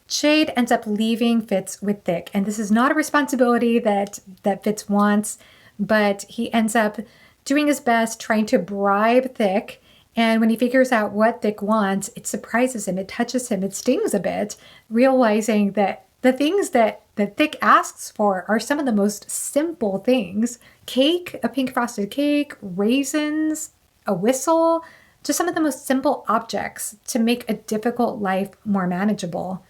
Chade ends up leaving Fitz with Thick, and this is not a responsibility that Fitz wants, but he ends up doing his best trying to bribe Thick. And when he figures out what Thick wants, it surprises him, it touches him, it stings a bit, realizing that the things that Thick asks for are some of the most simple things. Cake, a pink frosted cake, raisins, a whistle, just some of the most simple objects to make a difficult life more manageable.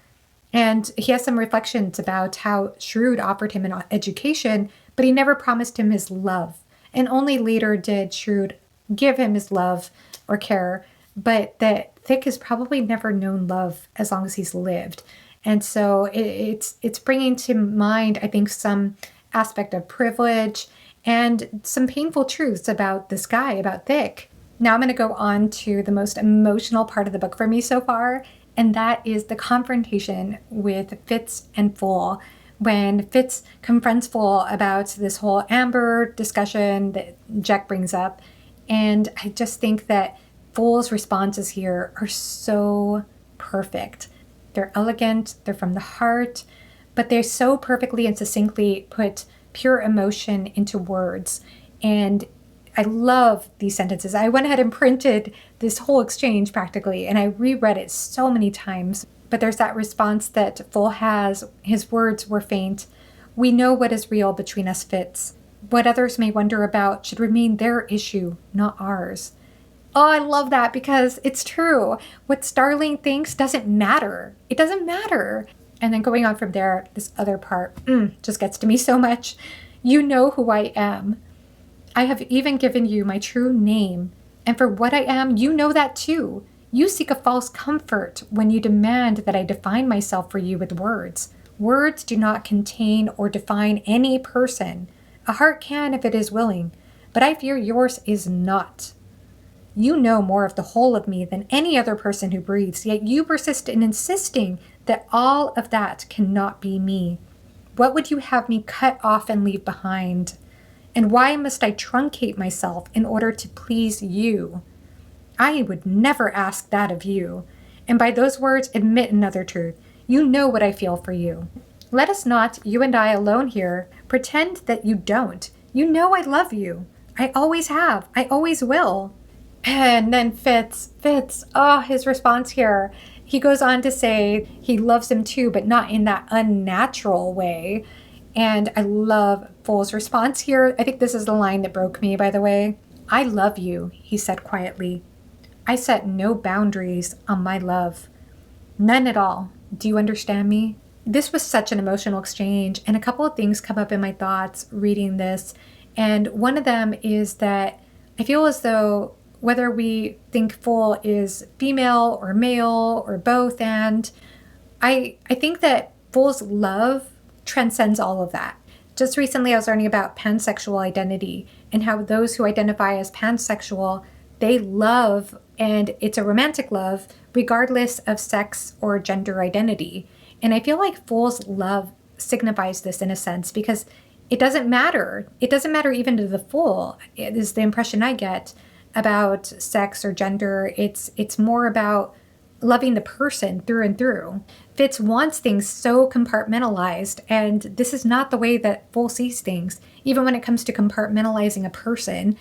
And he has some reflections about how Shrewd offered him an education, but he never promised him his love. And only later did Shrewd give him his love or care, but that Thick has probably never known love as long as he's lived. And so it's bringing to mind, I think, some aspect of privilege and some painful truths about this guy, about Thick. Now I'm going to go on to the most emotional part of the book for me so far, and that is the confrontation with Fitz and Fool. When Fitz confronts Fool about this whole Amber discussion that Jack brings up, and I just think that Fool's responses here are so perfect. They're elegant, they're from the heart, but they so perfectly and succinctly put pure emotion into words. And I love these sentences. I went ahead and printed this whole exchange practically, and I reread it so many times. But there's that response that Fool has. His words were faint. We know what is real between us, Fitz. What others may wonder about should remain their issue, not ours. Oh, I love that because it's true. What Starling thinks doesn't matter. It doesn't matter. And then going on from there, this other part just gets to me so much. You know who I am. I have even given you my true name. And for what I am, you know that too. You seek a false comfort when you demand that I define myself for you with words. Words do not contain or define any person. A heart can if it is willing, but I fear yours is not. You know more of the whole of me than any other person who breathes, yet you persist in insisting that all of that cannot be me. What would you have me cut off and leave behind? And why must I truncate myself in order to please you? I would never ask that of you. And by those words, admit another truth. You know what I feel for you. Let us not, you and I alone here, pretend that you don't. You know I love you. I always have. I always will. And then Fitz, his response here. He goes on to say he loves him too, but not in that unnatural way. And I love Fool's response here. I think this is the line that broke me, by the way. I love you, he said quietly. I set no boundaries on my love. None at all. Do you understand me? This was such an emotional exchange, and a couple of things come up in my thoughts reading this. And one of them is that I feel as though whether we think Fool is female or male or both, and I think that Fool's love transcends all of that. Just recently I was learning about pansexual identity and how those who identify as pansexual, they love, and it's a romantic love, regardless of sex or gender identity. And I feel like Fool's love signifies this in a sense because it doesn't matter. It doesn't matter even to the Fool. It is the impression I get about sex or gender. It's more about loving the person through and through. Fitz wants things so compartmentalized, and this is not the way that Fool sees things. Even when it comes to compartmentalizing a person,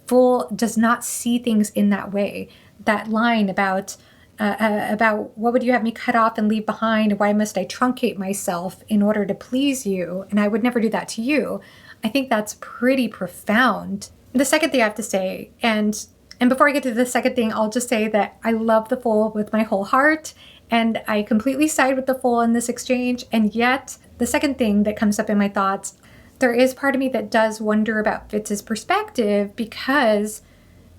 Fool does not see things in that way. That line about about what would you have me cut off and leave behind? Why must I truncate myself in order to please you? And I would never do that to you. I think that's pretty profound. The second thing I have to say, and before I get to the second thing, I'll just say that I love the Fool with my whole heart, and I completely side with the Fool in this exchange. And yet, the second thing that comes up in my thoughts, there is part of me that does wonder about Fitz's perspective, because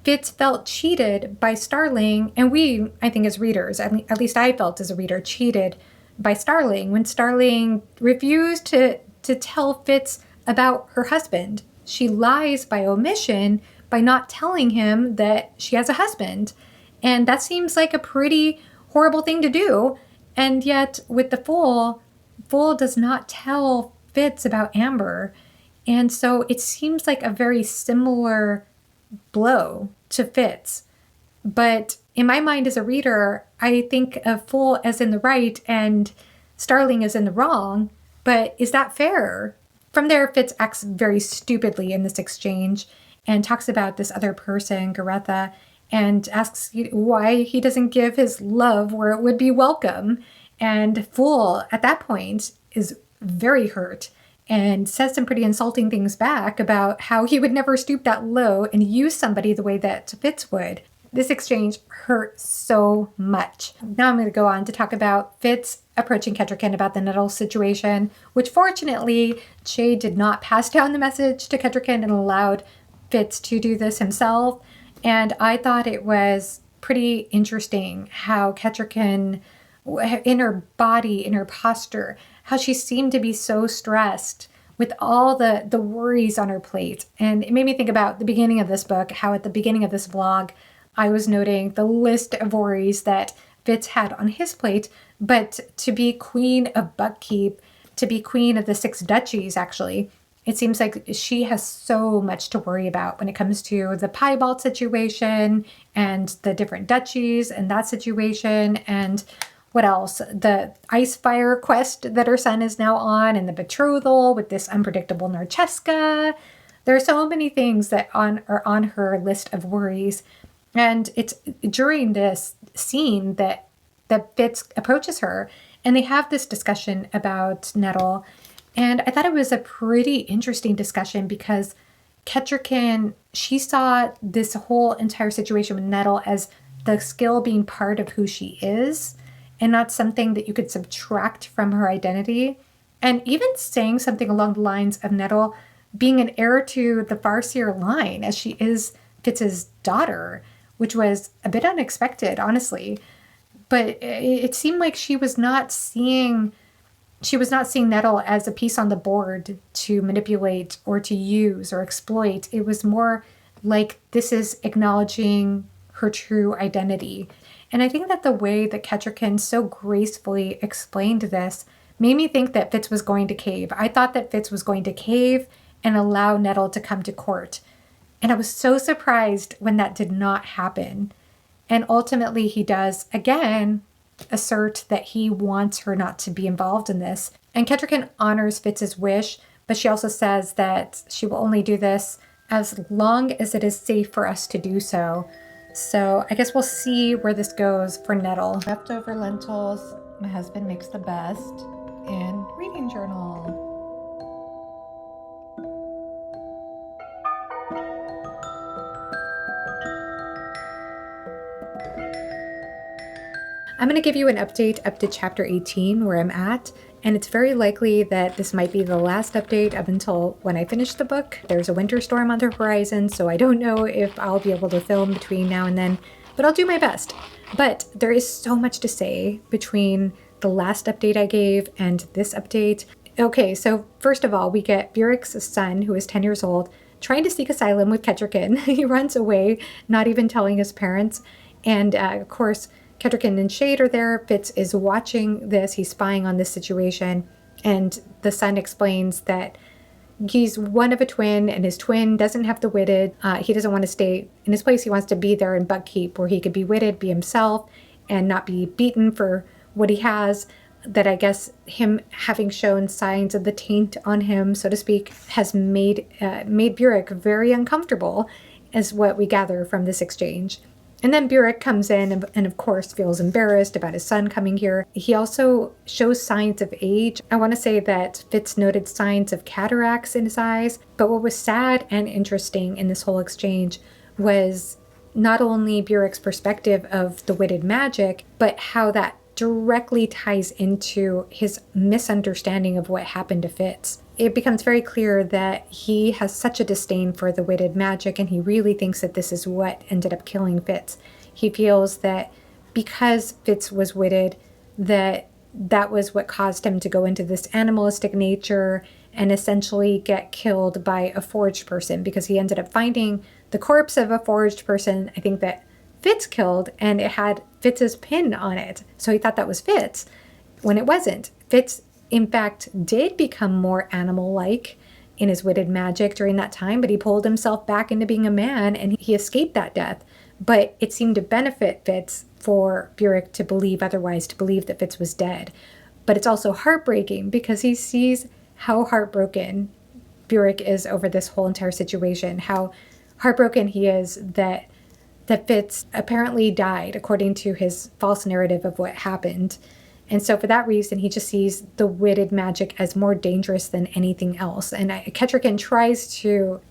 Fitz felt cheated by Starling, and we, I think as readers, at least I felt as a reader, cheated by Starling when Starling refused to tell Fitz about her husband. She lies by omission by not telling him that she has a husband. And that seems like a pretty horrible thing to do. And yet with the Fool does not tell Fitz about Amber. And so it seems like a very similar blow to Fitz. But in my mind as a reader, I think of Fool as in the right and Starling as in the wrong. But is that fair? From there, Fitz acts very stupidly in this exchange and talks about this other person, Garetha, and asks why he doesn't give his love where it would be welcome. And Fool, at that point, is very hurt and says some pretty insulting things back about how he would never stoop that low and use somebody the way that Fitz would. This exchange hurt so much. Now I'm going to go on to talk about Fitz approaching Kettricken about the Nettle situation, which fortunately Chade did not pass down the message to Kettricken and allowed Fitz to do this himself. And I thought it was pretty interesting how Kettricken, in her body, in her posture, how she seemed to be so stressed with all the worries on her plate. And it made me think about the beginning of this book, how at the beginning of this vlog, I was noting the list of worries that Fitz had on his plate, but to be queen of Buckkeep, to be queen of the 6 duchies, actually, it seems like she has so much to worry about when it comes to the Piebalds situation and the different duchies and that situation, and what else? The ice fire quest that her son is now on, and the betrothal with this unpredictable Narcheska. There are so many things that are on her list of worries. And it's during this scene that Fitz approaches her, and they have this discussion about Nettle. And I thought it was a pretty interesting discussion because Kettricken, she saw this whole entire situation with Nettle as the skill being part of who she is and not something that you could subtract from her identity. And even saying something along the lines of Nettle being an heir to the Farseer line, as she is Fitz's daughter, which was a bit unexpected, honestly. But it seemed like she was not seeing Nettle as a piece on the board to manipulate or to use or exploit. It was more like this is acknowledging her true identity. And I think that the way that Kettricken so gracefully explained this made me think that Fitz was going to cave. I thought that Fitz was going to cave and allow Nettle to come to court. And I was so surprised when that did not happen. And ultimately he does, again, assert that he wants her not to be involved in this. And Kettricken honors Fitz's wish, but she also says that she will only do this as long as it is safe for us to do so. So I guess we'll see where this goes for Nettle. Leftover lentils, my husband makes the best, and reading journal. I'm going to give you an update up to chapter 18 where I'm at, and it's very likely that this might be the last update up until when I finish the book. There's a winter storm on the horizon, so I don't know if I'll be able to film between now and then, but I'll do my best. But there is so much to say between the last update I gave and this update. Okay, so first of all, we get Burrich's son, who is 10 years old, trying to seek asylum with Kettricken. He runs away, not even telling his parents, and of course, Kettricken and Chade are there. Fitz is watching this. He's spying on this situation. And the son explains that he's one of a twin and his twin doesn't have the witted. He doesn't want to stay in his place. He wants to be there in Buckkeep where he could be witted, be himself, and not be beaten for what he has. That I guess him having shown signs of the taint on him, so to speak, has made Burrich very uncomfortable, is what we gather from this exchange. And then Burrich comes in and, of course, feels embarrassed about his son coming here. He also shows signs of age. I want to say that Fitz noted signs of cataracts in his eyes. But what was sad and interesting in this whole exchange was not only Burrich's perspective of the witted magic, but how that directly ties into his misunderstanding of what happened to Fitz. It becomes very clear that he has such a disdain for the witted magic, and he really thinks that this is what ended up killing Fitz. He feels that because Fitz was witted, that was what caused him to go into this animalistic nature and essentially get killed by a forged person, because he ended up finding the corpse of a forged person, I think that Fitz killed, and it had Fitz's pin on it. So he thought that was Fitz, when it wasn't. Fitz, in fact, did become more animal-like in his witted magic during that time, but he pulled himself back into being a man, and he escaped that death. But it seemed to benefit Fitz for Burrich to believe otherwise, to believe that Fitz was dead. But it's also heartbreaking because he sees how heartbroken Burrich is over this whole entire situation, how heartbroken he is that Fitz apparently died according to his false narrative of what happened. And so for that reason, he just sees the witted magic as more dangerous than anything else. And Kettricken tries to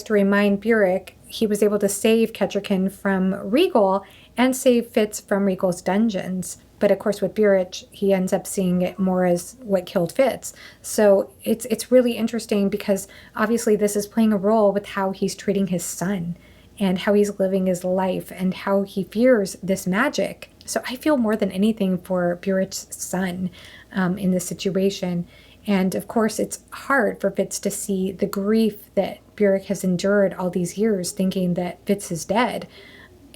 remind Burrich he was able to save Kettricken from Regal and save Fitz from Regal's dungeons. But of course, with Burrich, he ends up seeing it more as what killed Fitz. So it's really interesting because obviously this is playing a role with how he's treating his son and how he's living his life and how he fears this magic. So I feel more than anything for Burrich's son in this situation. And of course, it's hard for Fitz to see the grief that Burrich has endured all these years thinking that Fitz is dead.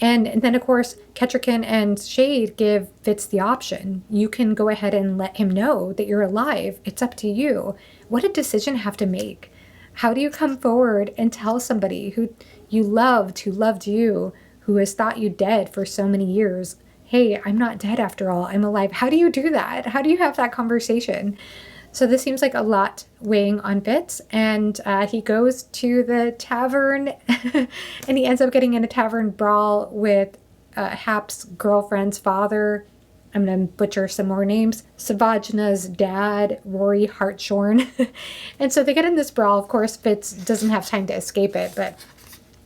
And then, of course, Kettricken and Chade give Fitz the option. You can go ahead and let him know that you're alive. It's up to you. What a decision to have to make. How do you come forward and tell somebody who you loved, who loved you, who has thought you dead for so many years, hey, I'm not dead after all, I'm alive? How do you do that? How do you have that conversation? So this seems like a lot weighing on Fitz, and he goes to the tavern, and he ends up getting in a tavern brawl with Hap's girlfriend's father. I'm going to butcher some more names. Savajna's dad, Rory Hartshorn. And so they get in this brawl. Of course, Fitz doesn't have time to escape it, but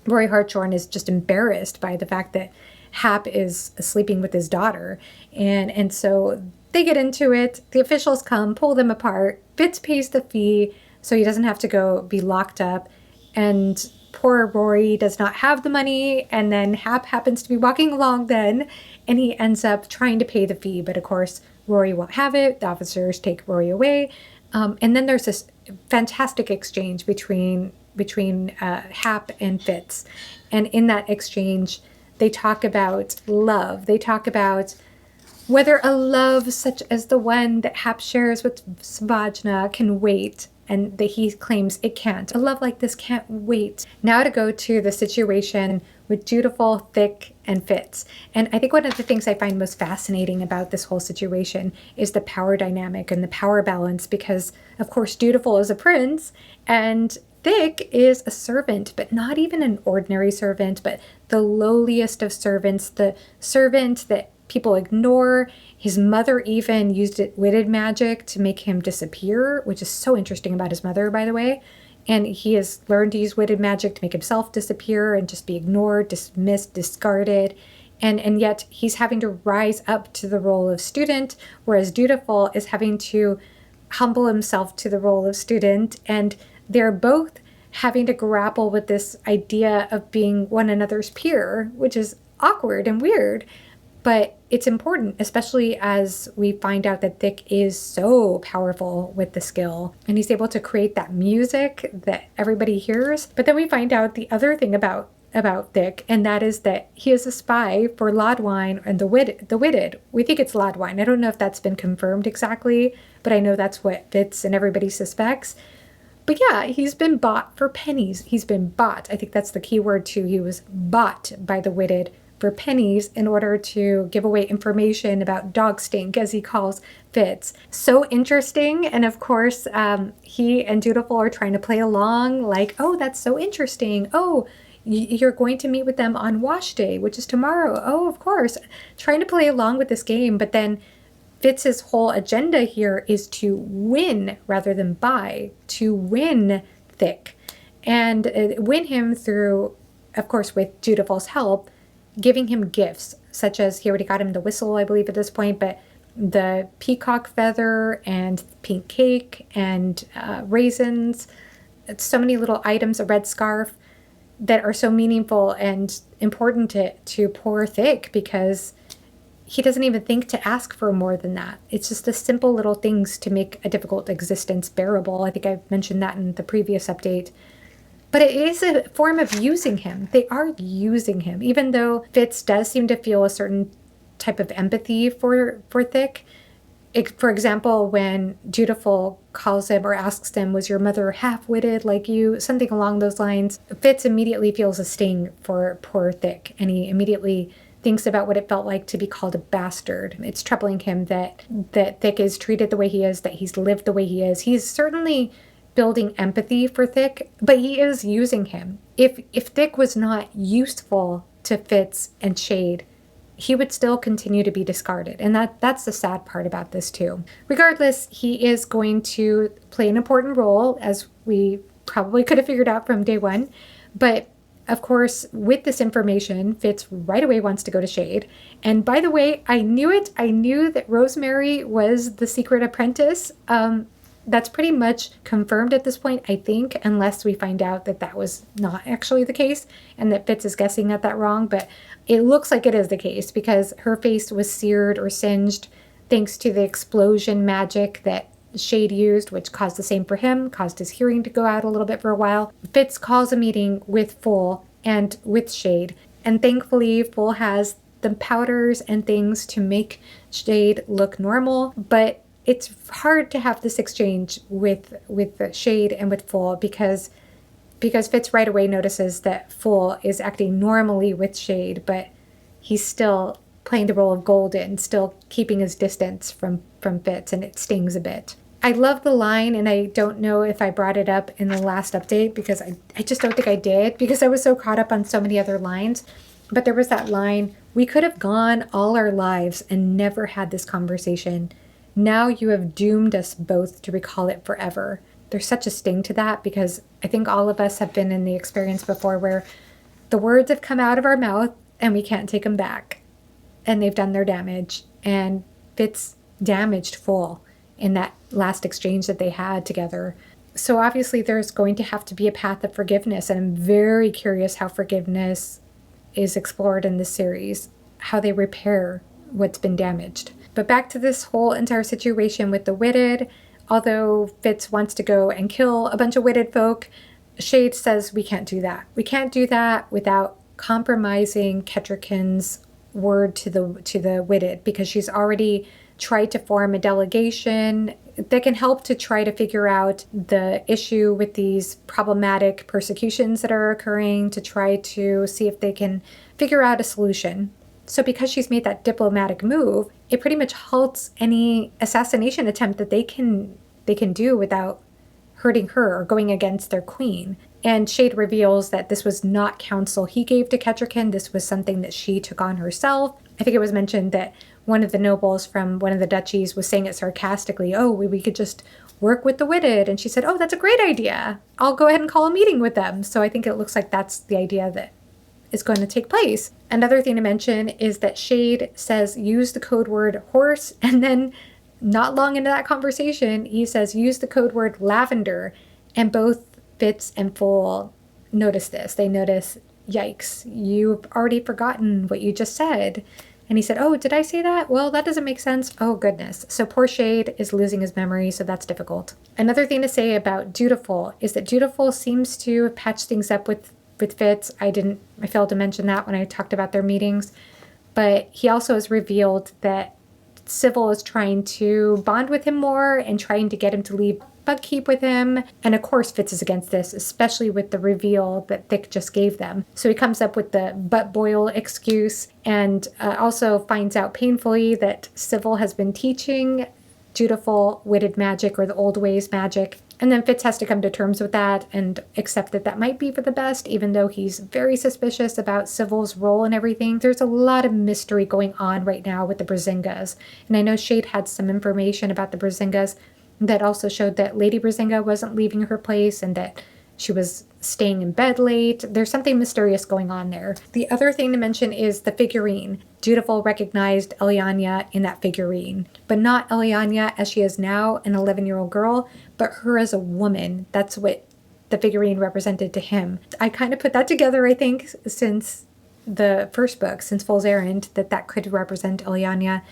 Rory Hartshorn is just embarrassed by the fact that Hap is sleeping with his daughter. And so they get into it. The officials come, pull them apart. Fitz pays the fee so he doesn't have to go be locked up. And poor Rory does not have the money. And then Hap happens to be walking along then, and he ends up trying to pay the fee. But of course, Rory won't have it. The officers take Rory away. And then there's this fantastic exchange between Hap and Fitz. And in that exchange, they talk about love. They talk about whether a love such as the one that Hap shares with Savajna can wait, and that he claims it can't. A love like this can't wait. Now to go to the situation with Dutiful, Thick, and Fitz. And I think one of the things I find most fascinating about this whole situation is the power dynamic and the power balance, because of course Dutiful is a prince and Thick is a servant, but not even an ordinary servant, but the lowliest of servants, the servant that people ignore. His mother even used witted magic to make him disappear, which is so interesting about his mother, by the way. And he has learned to use witted magic to make himself disappear and just be ignored, dismissed, discarded. And yet he's having to rise up to the role of student, whereas Dutiful is having to humble himself to the role of student. And they're both having to grapple with this idea of being one another's peer, which is awkward and weird. But it's important, especially as we find out that Thick is so powerful with the skill. And he's able to create that music that everybody hears. But then we find out the other thing about Thick, and that is that he is a spy for Lodwine and the Witted. We think it's Lodwine. I don't know if that's been confirmed exactly, but I know that's what Fitz and everybody suspects. But yeah, he's been bought for pennies. He's been bought. I think that's the key word too. He was bought by the Witted for pennies in order to give away information about dog stink, as he calls Fitz. So interesting. And of course, he and Dutiful are trying to play along like, oh, that's so interesting. Oh, You're going to meet with them on wash day, which is tomorrow. Oh, of course. Trying to play along with this game, but then Fitz's whole agenda here is to win rather than buy, to win Thick, and win him through, of course, with Dutiful's help, giving him gifts, such as he already got him the whistle, I believe, at this point, but the peacock feather and pink cake and raisins. It's so many little items, a red scarf, that are so meaningful and important to poor Thick, because he doesn't even think to ask for more than that. It's just the simple little things to make a difficult existence bearable. I think I've mentioned that in the previous update. But it is a form of using him. They are using him. Even though Fitz does seem to feel a certain type of empathy for Thick. For example, when Dutiful calls him or asks him, was your mother half-witted like you? Something along those lines. Fitz immediately feels a sting for poor Thick, and he immediately thinks about what it felt like to be called a bastard. It's troubling him that Thick is treated the way he is, that he's lived the way he is. He's certainly building empathy for Thick, but he is using him. If Thick was not useful to Fitz and Chade, he would still continue to be discarded. And that's the sad part about this too. Regardless, he is going to play an important role, as we probably could have figured out from day one. But of course, with this information, Fitz right away wants to go to Chade. And by the way, I knew it. I knew that Rosemary was the secret apprentice. That's pretty much confirmed at this point, I think, unless we find out that that was not actually the case and that Fitz is guessing at that wrong. But it looks like it is the case, because her face was seared or singed thanks to the explosion magic that Chade used, which caused the same for him, caused his hearing to go out a little bit for a while. Fitz calls a meeting with Full and with Chade, and thankfully Full has the powders and things to make Chade look normal, but it's hard to have this exchange with Chade and with Full, because Fitz right away notices that Full is acting normally with Chade, but he's still playing the role of Golden, still keeping his distance from Fitz, and it stings a bit. I love the line, and I don't know if I brought it up in the last update, because I just don't think I did, because I was so caught up on so many other lines. But there was that line, we could have gone all our lives and never had this conversation. Now you have doomed us both to recall it forever. There's such a sting to that, because I think all of us have been in the experience before where the words have come out of our mouth and we can't take them back. And they've done their damage. And Fitz damaged Full in that last exchange that they had together. So obviously there's going to have to be a path of forgiveness. And I'm very curious how forgiveness is explored in this series, how they repair what's been damaged. But back to this whole entire situation with the Witted. Although Fitz wants to go and kill a bunch of Witted folk, Chade says we can't do that. We can't do that without compromising Kettricken's word to the Witted, because she's already tried to form a delegation that can help to try to figure out the issue with these problematic persecutions that are occurring, to try to see if they can figure out a solution. So because she's made that diplomatic move, it pretty much halts any assassination attempt that they can do without hurting her or going against their queen. And Chade reveals that this was not counsel he gave to Kettricken. This was something that she took on herself. I think it was mentioned that one of the nobles from one of the duchies was saying it sarcastically, oh, we could just work with the Witted. And she said, oh, that's a great idea. I'll go ahead and call a meeting with them. So I think it looks like that's the idea that is going to take place. Another thing to mention is that Chade says use the code word horse, and then not long into that conversation he says use the code word lavender, and both Fitz and Full notice this. They notice, yikes, you've already forgotten what you just said. And he said, oh, did I say that? Well, that doesn't make sense. Oh, goodness. So poor Chade is losing his memory, so that's difficult. Another thing to say about Dutiful is that Dutiful seems to patch things up with Fitz. I failed to mention that when I talked about their meetings. But he also has revealed that Civil is trying to bond with him more and trying to get him to leave Bugkeep with him. And of course Fitz is against this, especially with the reveal that Thick just gave them. So he comes up with the butt boil excuse, and also finds out painfully that Civil has been teaching Dutiful witted magic, or the old ways magic. And then Fitz has to come to terms with that and accept that that might be for the best, even though he's very suspicious about Sybil's role and everything. There's a lot of mystery going on right now with the Brazingas. And I know Chade had some information about the Brazingas that also showed that Lady Brazinga wasn't leaving her place and that she was staying in bed late. There's something mysterious going on there. The other thing to mention is the figurine. Dutiful recognized Elliania in that figurine, but not Elliania as she is now, an 11-year-old girl, but her as a woman. That's what the figurine represented to him. I kind of put that together, I think, since the first book, since Fool's Errand, that could represent Elliania.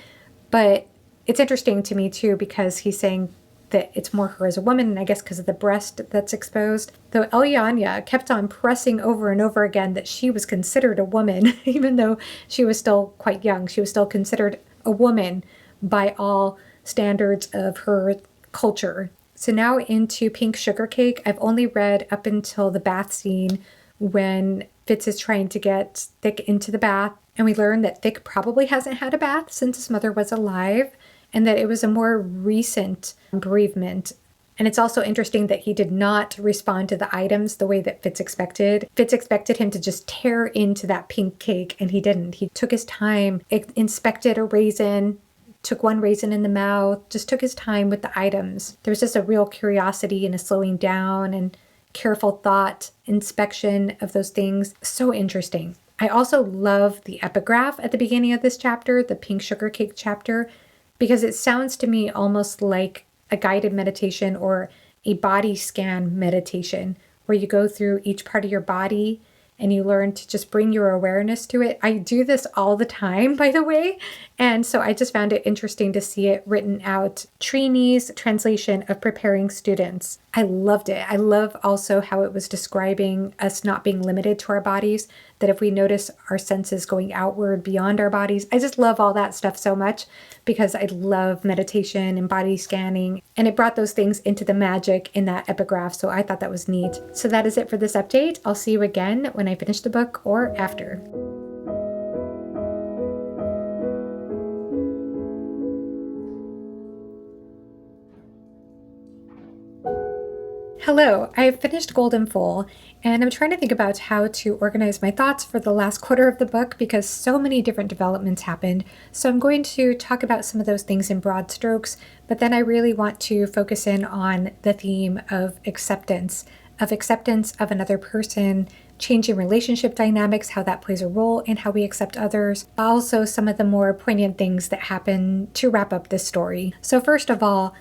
But it's interesting to me, too, because he's saying that it's more her as a woman, and I guess because of the breast that's exposed. Though Elliania kept on pressing over and over again that she was considered a woman, even though she was still quite young. She was still considered a woman by all standards of her culture. So now into Pink Sugar Cake. I've only read up until the bath scene when Fitz is trying to get Thick into the bath, and we learn that Thick probably hasn't had a bath since his mother was alive, and that it was a more recent bereavement. And it's also interesting that he did not respond to the items the way that Fitz expected. Fitz expected him to just tear into that pink cake, and he didn't. He took his time, inspected a raisin, took one raisin in the mouth, just took his time with the items. There was just a real curiosity and a slowing down and careful thought, inspection of those things. So interesting. I also love the epigraph at the beginning of this chapter, the Pink Sugar Cake chapter, because it sounds to me almost like a guided meditation or a body scan meditation where you go through each part of your body and you learn to just bring your awareness to it. I do this all the time, by the way. And so I just found it interesting to see it written out. Trini's translation of Preparing Students. I loved it. I love also how it was describing us not being limited to our bodies, that if we notice our senses going outward beyond our bodies. I just love all that stuff so much because I love meditation and body scanning. And it brought those things into the magic in that epigraph. So I thought that was neat. So that is it for this update. I'll see you again when I finish the book or after. Hello, I have finished Golden Foal, and I'm trying to think about how to organize my thoughts for the last quarter of the book because so many different developments happened. So I'm going to talk about some of those things in broad strokes, but then I really want to focus in on the theme of acceptance of another person, changing relationship dynamics, how that plays a role in how we accept others, but also some of the more poignant things that happen to wrap up this story. So first of all,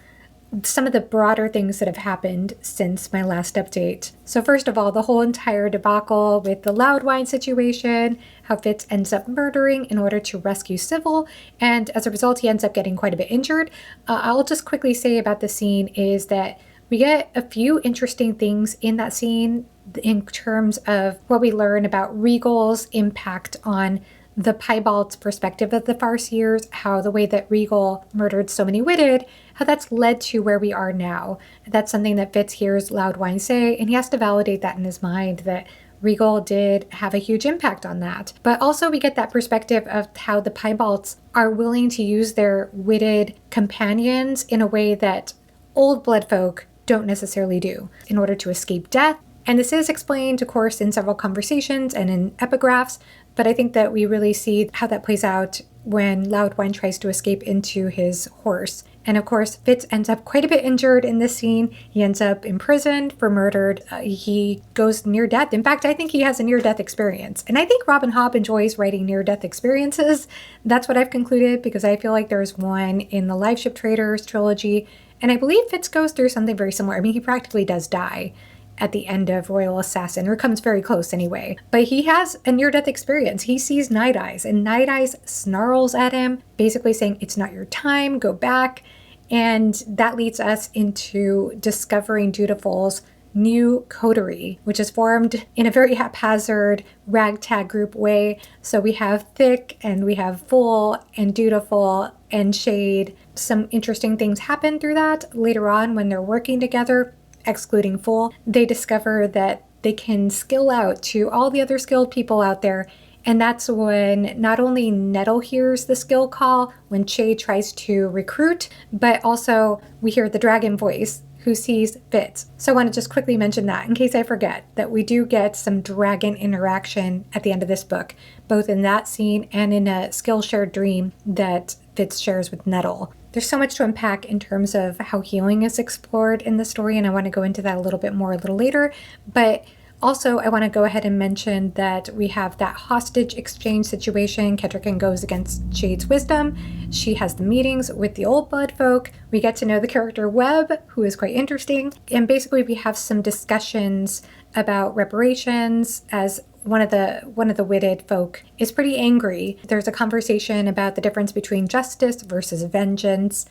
some of the broader things that have happened since my last update. So first of all, the whole entire debacle with the loud wine situation, how Fitz ends up murdering in order to rescue Sybil, and as a result, he ends up getting quite a bit injured. I'll just quickly say about the scene is that we get a few interesting things in that scene in terms of what we learn about Regal's impact on the Piebalds' perspective of the Farseers, how the way that Regal murdered so many Witted, how that's led to where we are now. That's something that Fitz hears Loudwine say, and he has to validate that in his mind, that Regal did have a huge impact on that. But also we get that perspective of how the Piebalds are willing to use their Witted companions in a way that old blood folk don't necessarily do in order to escape death. And this is explained, of course, in several conversations and in epigraphs, but I think that we really see how that plays out when Loudwine tries to escape into his horse. And of course, Fitz ends up quite a bit injured in this scene. He ends up imprisoned for murdered. He goes near death. In fact, I think he has a near-death experience. And I think Robin Hobb enjoys writing near-death experiences. That's what I've concluded because I feel like there's one in the Live Ship Traders trilogy. And I believe Fitz goes through something very similar. I mean, he practically does die at the end of Royal Assassin, or comes very close anyway. But he has a near-death experience. He sees Night Eyes, and Night Eyes snarls at him, basically saying, it's not your time, go back. And that leads us into discovering Dutiful's new coterie, which is formed in a very haphazard ragtag group way. So we have Thick, and we have Full, and Dutiful, and Chade. Some interesting things happen through that later on when they're working together. Excluding Full, they discover that they can skill out to all the other skilled people out there. And that's when not only Nettle hears the skill call when Chade tries to recruit, but also we hear the dragon voice who sees Fitz. So I want to just quickly mention that in case I forget, that we do get some dragon interaction at the end of this book, both in that scene and in a skill shared dream that Fitz shares with Nettle. There's so much to unpack in terms of how healing is explored in the story, and I want to go into that a little bit more a little later. But also, I want to go ahead and mention that we have that hostage exchange situation. Kettricken goes against Chade's wisdom. She has the meetings with the old blood folk. We get to know the character Webb, who is quite interesting. And basically, we have some discussions about reparations, as one of the witted folk is pretty angry. There's a conversation about the difference between justice versus vengeance.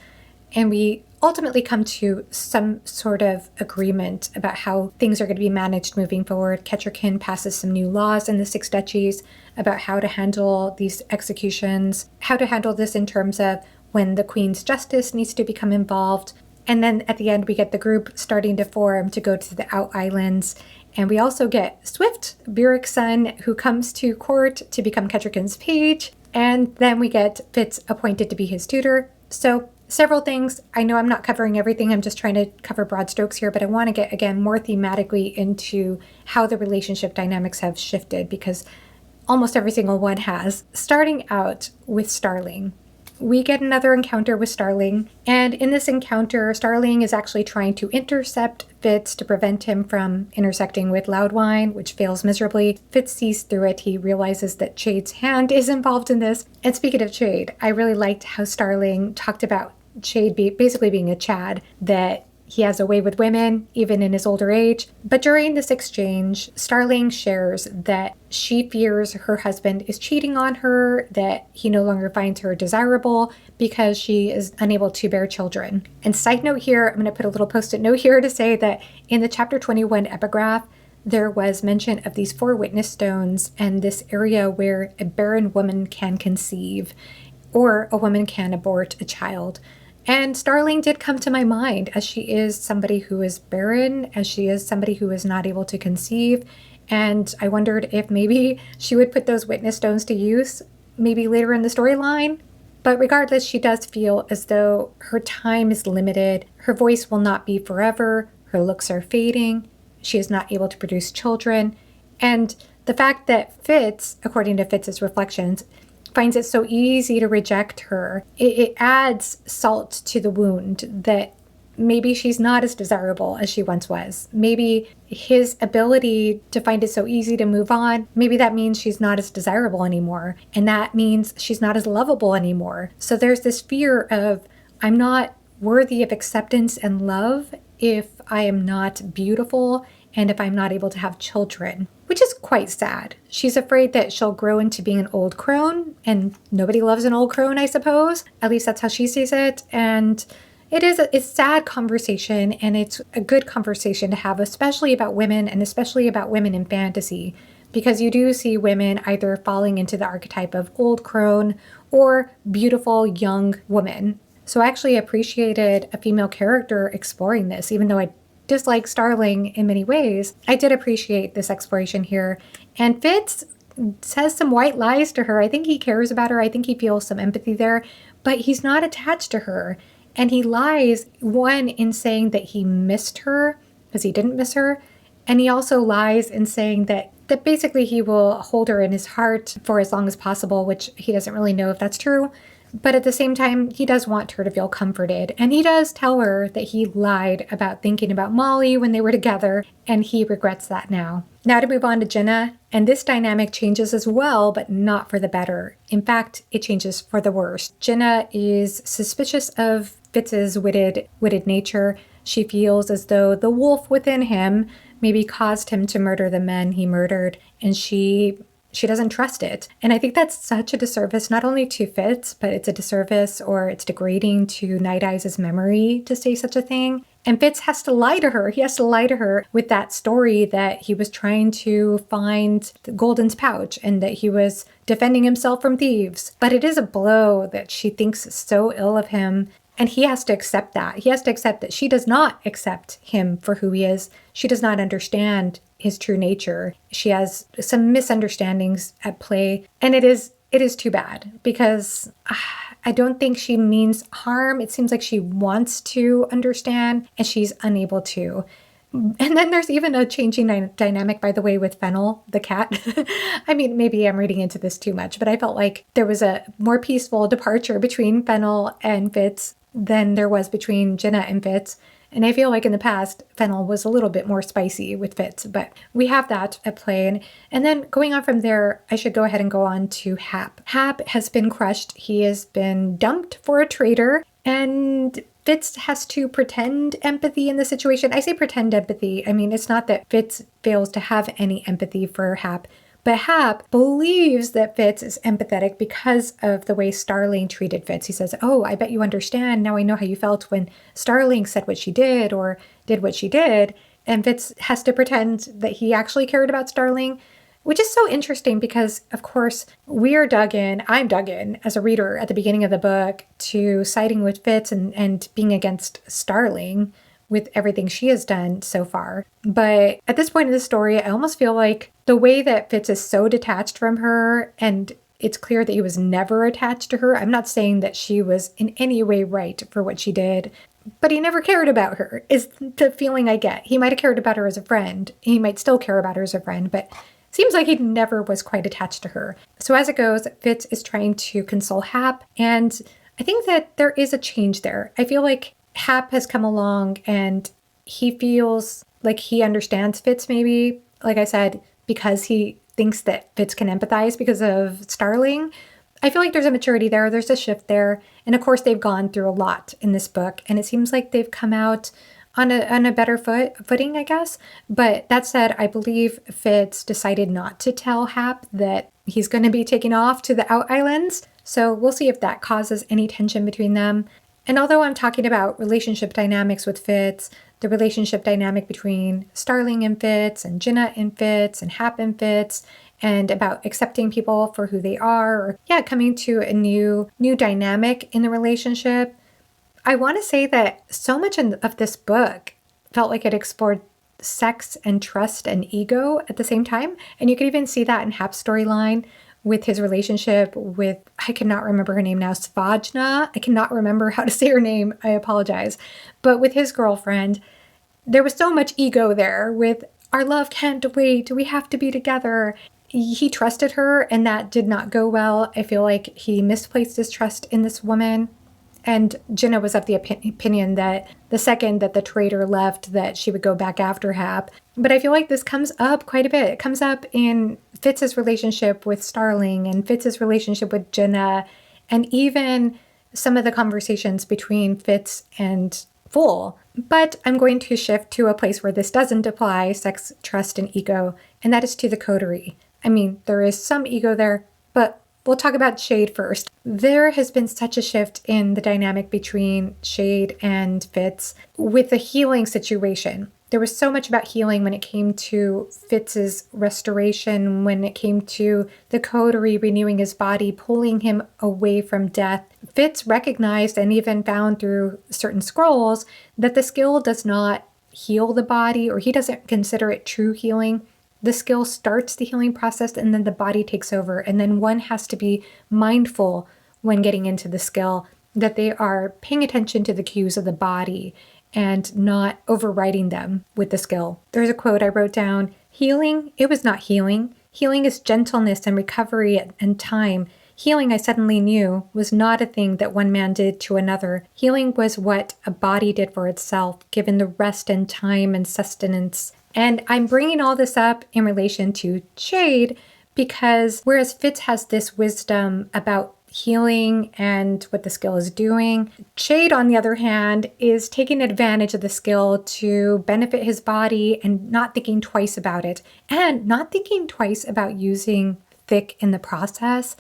And we ultimately come to some sort of agreement about how things are going to be managed moving forward. Kettricken passes some new laws in the Six Duchies about how to handle these executions, how to handle this in terms of when the Queen's justice needs to become involved. And then at the end, we get the group starting to form to go to the Out Islands. And we also get Swift, Burrich's son, who comes to court to become Kettricken's page. And then we get Fitz appointed to be his tutor. So several things. I know I'm not covering everything. I'm just trying to cover broad strokes here, but I want to get, again, more thematically into how the relationship dynamics have shifted, because almost every single one has. Starting out with Starling. We get another encounter with Starling, and in this encounter, Starling is actually trying to intercept Fitz to prevent him from intersecting with Loudwine, which fails miserably. Fitz sees through it. He realizes that Chade's hand is involved in this. And speaking of Chade, I really liked how Starling talked about Chade basically being a Chad, that he has a way with women, even in his older age. But during this exchange, Starling shares that she fears her husband is cheating on her, that he no longer finds her desirable because she is unable to bear children. And side note here, I'm going to put a little post-it note here to say that in the chapter 21 epigraph, there was mention of these 4 witness stones and this area where a barren woman can conceive, or a woman can abort a child. And Starling did come to my mind, as she is somebody who is barren, as she is somebody who is not able to conceive. And I wondered if maybe she would put those witness stones to use, maybe later in the storyline. But regardless, she does feel as though her time is limited. Her voice will not be forever. Her looks are fading. She is not able to produce children. And the fact that Fitz, according to Fitz's reflections, finds it so easy to reject her, it adds salt to the wound that maybe she's not as desirable as she once was. Maybe his ability to find it so easy to move on, maybe that means she's not as desirable anymore. And that means she's not as lovable anymore. So there's this fear of, I'm not worthy of acceptance and love if I am not beautiful and if I'm not able to have children, which is quite sad. She's afraid that she'll grow into being an old crone, and nobody loves an old crone, I suppose. At least that's how she sees it. And it's a sad conversation, and it's a good conversation to have, especially about women, and especially about women in fantasy, because you do see women either falling into the archetype of old crone or beautiful young woman. So I actually appreciated a female character exploring this, even though I dislike Starling in many ways. I did appreciate this exploration here. And Fitz says some white lies to her. I think he cares about her. I think he feels some empathy there, but he's not attached to her. And he lies, one, in saying that he missed her, because he didn't miss her. And he also lies in saying that basically he will hold her in his heart for as long as possible, which he doesn't really know if that's true. But at the same time, he does want her to feel comforted. And he does tell her that he lied about thinking about Molly when they were together, and he regrets that now. Now to move on to Jinna, and this dynamic changes as well, but not for the better. In fact, it changes for the worse. Jinna is suspicious of Fitz's witted nature. She feels as though the wolf within him maybe caused him to murder the men he murdered, and she doesn't trust it. And I think that's such a disservice, not only to Fitz, but it's a disservice, or it's degrading to Night Eyes' memory to say such a thing. And Fitz has to lie to her. He has to lie to her with that story that he was trying to find the Golden's pouch and that he was defending himself from thieves. But it is a blow that she thinks so ill of him. And he has to accept that. He has to accept that she does not accept him for who he is. She does not understand his true nature. She has some misunderstandings at play. And it is too bad, because I don't think she means harm. It seems like she wants to understand and she's unable to. And then there's even a changing dynamic, by the way, with Fennel, the cat. I mean, maybe I'm reading into this too much, but I felt like there was a more peaceful departure between Fennel and Fitz than there was between Jinna and Fitz. And I feel like in the past, Fennel was a little bit more spicy with Fitz, but we have that at play. And then going on from there, I should go ahead and go on to Hap. Hap has been crushed. He has been dumped for a traitor, and Fitz has to pretend empathy in the situation. I say pretend empathy. I mean, it's not that Fitz fails to have any empathy for Hap, but Hap believes that Fitz is empathetic because of the way Starling treated Fitz. He says, oh, I bet you understand. Now I know how you felt when Starling said what she did or did what she did. And Fitz has to pretend that he actually cared about Starling, which is so interesting because, of course, I'm dug in as a reader at the beginning of the book to siding with Fitz and being against Starling with everything she has done so far. But at this point in the story, I almost feel like the way that Fitz is so detached from her, and it's clear that he was never attached to her. I'm not saying that she was in any way right for what she did, but he never cared about her, is the feeling I get. He might have cared about her as a friend. He might still care about her as a friend, but seems like he never was quite attached to her. So as it goes, Fitz is trying to console Hap, and I think that there is a change there. I feel like Hap has come along and he feels like he understands Fitz, maybe, like I said, because he thinks that Fitz can empathize because of Starling. I feel like there's a maturity there, there's a shift there, and of course they've gone through a lot in this book, and it seems like they've come out on a better footing, I guess. But that said, I believe Fitz decided not to tell Hap that he's going to be taking off to the Out Islands, so we'll see if that causes any tension between them. And although I'm talking about relationship dynamics with Fitz, the relationship dynamic between Starling and Fitz, and Jinna and Fitz, and Hap and Fitz, and about accepting people for who they are, or coming to a new dynamic in the relationship, I want to say that so much of this book felt like it explored sex and trust and ego at the same time. And you can even see that in Hap's storyline with his relationship with, I cannot remember her name now, Svajna. I cannot remember how to say her name. I apologize. But with his girlfriend, there was so much ego there with, our love can't wait. We have to be together. He trusted her, and that did not go well. I feel like he misplaced his trust in this woman. And Jinna was of the opinion that the second that the traitor left, that she would go back after Hap. But I feel like this comes up quite a bit. It comes up in Fitz's relationship with Starling and Fitz's relationship with Jinna, and even some of the conversations between Fitz and Fool. But I'm going to shift to a place where this doesn't apply, sex, trust, and ego, and that is to the coterie. I mean, there is some ego there, but we'll talk about Chade first. There has been such a shift in the dynamic between Chade and Fitz with the healing situation. There was so much about healing when it came to Fitz's restoration, when it came to the coterie renewing his body, pulling him away from death. Fitz recognized and even found through certain scrolls that the skill does not heal the body, or he doesn't consider it true healing. The skill starts the healing process and then the body takes over. And then one has to be mindful when getting into the skill that they are paying attention to the cues of the body and not overriding them with the skill. There's a quote I wrote down: healing, it was not healing. Healing is gentleness and recovery and time. Healing, I suddenly knew, was not a thing that one man did to another. Healing was what a body did for itself, given the rest and time and sustenance. And I'm bringing all this up in relation to Chade because whereas Fitz has this wisdom about healing and what the skill is doing, Chade, on the other hand, is taking advantage of the skill to benefit his body and not thinking twice about it, and not thinking twice about using thick in the process,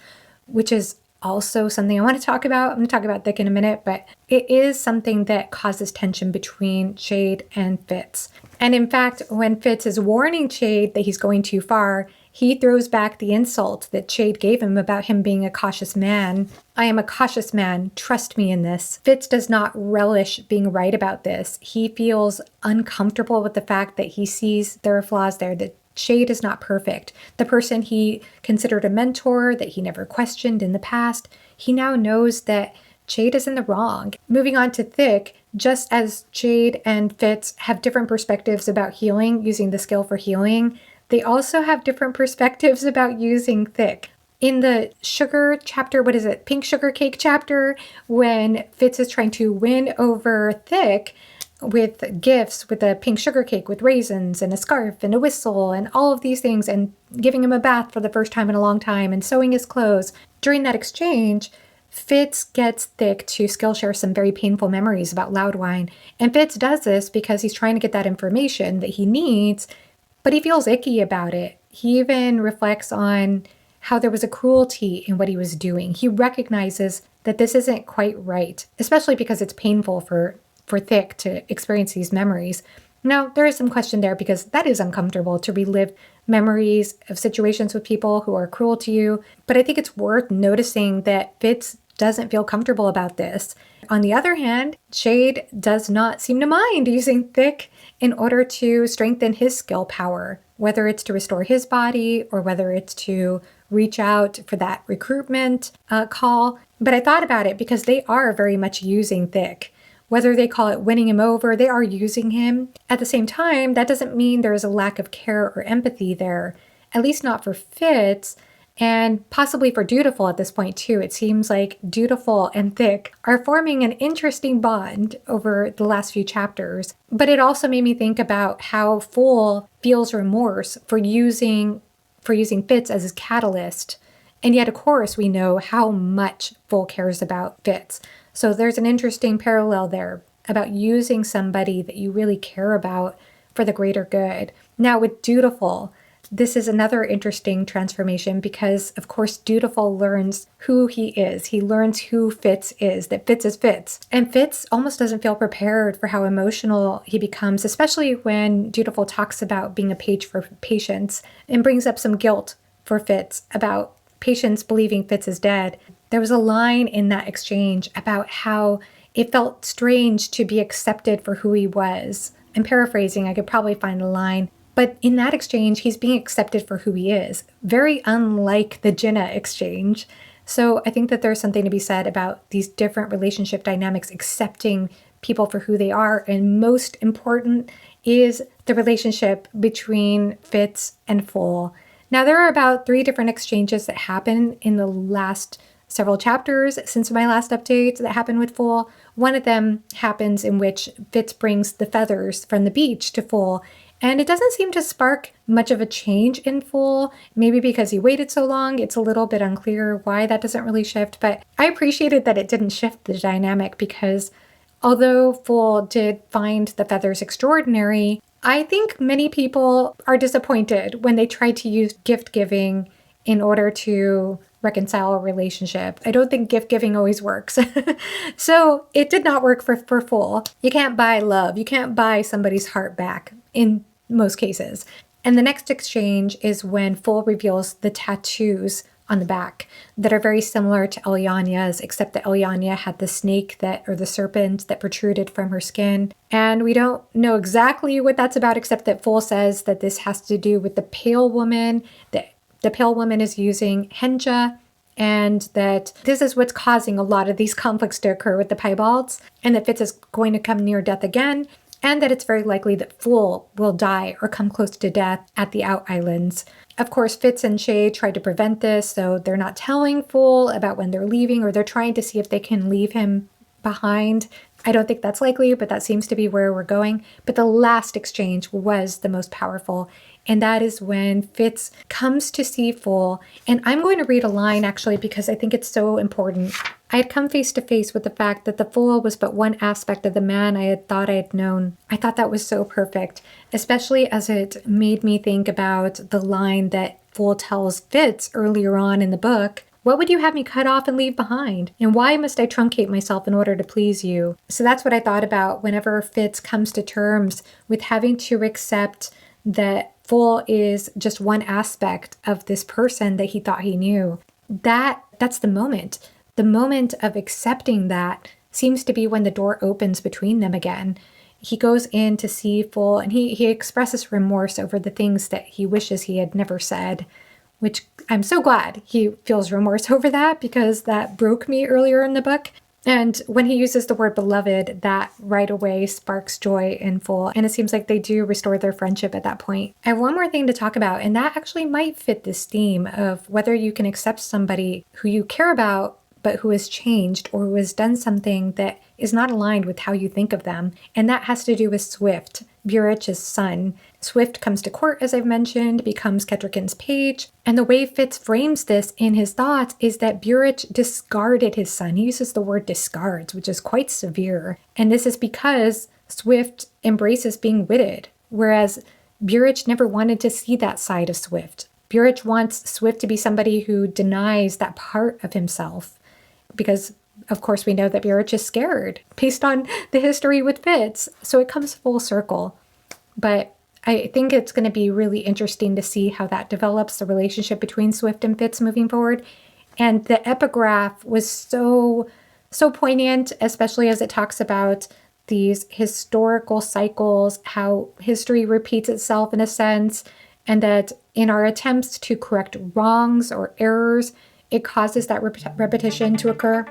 which is also something I want to talk about. I'm going to talk about thick in a minute, but it is something that causes tension between Chade and Fitz. And in fact, when Fitz is warning Chade that he's going too far, he throws back the insult that Chade gave him about him being a cautious man. I am a cautious man. Trust me in this. Fitz does not relish being right about this. He feels uncomfortable with the fact that he sees there are flaws there, that Chade is not perfect. The person he considered a mentor that he never questioned in the past, he now knows that Chade is in the wrong. Moving on to Thick, just as Chade and Fitz have different perspectives about healing, using the skill for healing, they also have different perspectives about using Thick. In the sugar chapter, Pink sugar cake chapter, when Fitz is trying to win over Thick with gifts, with a pink sugar cake with raisins and a scarf and a whistle and all of these things, and giving him a bath for the first time in a long time and sewing his clothes. During that exchange, Fitz gets Thick to Skillshare some very painful memories about Loudwine. And Fitz does this because he's trying to get that information that he needs, but he feels icky about it. He even reflects on how there was a cruelty in what he was doing. He recognizes that this isn't quite right, especially because it's painful for Thick to experience these memories. Now, there is some question there because that is uncomfortable to relive memories of situations with people who are cruel to you. But I think it's worth noticing that Fitz doesn't feel comfortable about this. On the other hand, Chade does not seem to mind using Thick in order to strengthen his skill power, whether it's to restore his body or whether it's to reach out for that recruitment call. But I thought about it because they are very much using Thick. Whether they call it winning him over, they are using him. At the same time, that doesn't mean there is a lack of care or empathy there, at least not for Fitz, and possibly for Dutiful at this point too. It seems like Dutiful and Thick are forming an interesting bond over the last few chapters. But it also made me think about how Fool feels remorse for using Fitz as his catalyst. And yet, of course, we know how much Fool cares about Fitz. So there's an interesting parallel there about using somebody that you really care about for the greater good. Now with Dutiful, this is another interesting transformation because, of course, Dutiful learns who he is. He learns who Fitz is, that Fitz is Fitz. And Fitz almost doesn't feel prepared for how emotional he becomes, especially when Dutiful talks about being a page for Patience and brings up some guilt for Fitz about Patience believing Fitz is dead. There was a line in that exchange about how it felt strange to be accepted for who he was. I'm paraphrasing, I could probably find the line. But in that exchange, he's being accepted for who he is. Very unlike the Jinna exchange. So I think that there's something to be said about these different relationship dynamics, accepting people for who they are. And most important is the relationship between Fitz and Fool. Now, there are about 3 different exchanges that happen in the last several chapters since my last update that happened with Fool. One of them happens in which Fitz brings the feathers from the beach to Fool, and it doesn't seem to spark much of a change in Fool, maybe because he waited so long. It's a little bit unclear why that doesn't really shift, but I appreciated that it didn't shift the dynamic because although Fool did find the feathers extraordinary, I think many people are disappointed when they try to use gift giving in order to reconcile a relationship. I don't think gift giving always works. So it did not work for Fool. You can't buy love. You can't buy somebody's heart back in most cases. And the next exchange is when Fool reveals the tattoos on the back that are very similar to Elliania's, except that Elliania had the snake or the serpent that protruded from her skin. And we don't know exactly what that's about, except that Fool says that this has to do with the pale woman, that the pale woman is using Henja, and that this is what's causing a lot of these conflicts to occur with the Piebalds, and that Fitz is going to come near death again, and that it's very likely that Fool will die or come close to death at the Out Islands. Of course, Fitz and Chade tried to prevent this, so they're not telling Fool about when they're leaving, or they're trying to see if they can leave him behind. I don't think that's likely, but that seems to be where we're going. But the last exchange was the most powerful, and that is when Fitz comes to see Fool. And I'm going to read a line, actually, because I think it's so important. I had come face to face with the fact that the Fool was but one aspect of the man I had thought I had known. I thought that was so perfect, especially as it made me think about the line that Fool tells Fitz earlier on in the book. What would you have me cut off and leave behind? And why must I truncate myself in order to please you? So that's what I thought about whenever Fitz comes to terms with having to accept that Fool is just one aspect of this person that he thought he knew. That's the moment. The moment of accepting that seems to be when the door opens between them again. he goes in to see Full, and he expresses remorse over the things that he wishes he had never said, which I'm so glad he feels remorse over that, because that broke me earlier in the book. And when he uses the word beloved, that right away sparks joy in Full. And it seems like they do restore their friendship at that point. I have one more thing to talk about, and that actually might fit this theme of whether you can accept somebody who you care about but who has changed or who has done something that is not aligned with how you think of them. And that has to do with Swift, Burrich's son. Swift comes to court, as I've mentioned, becomes Kettricken's page. And the way Fitz frames this in his thoughts is that Burrich discarded his son. He uses the word discards, which is quite severe. And this is because Swift embraces being witted, whereas Burrich never wanted to see that side of Swift. Burrich wants Swift to be somebody who denies that part of himself, because of course we know that Burrich is scared based on the history with Fitz. So it comes full circle. But I think it's going to be really interesting to see how that develops, the relationship between Swift and Fitz moving forward. And the epigraph was so poignant, especially as it talks about these historical cycles, how history repeats itself in a sense, and that in our attempts to correct wrongs or errors, it causes that repetition to occur.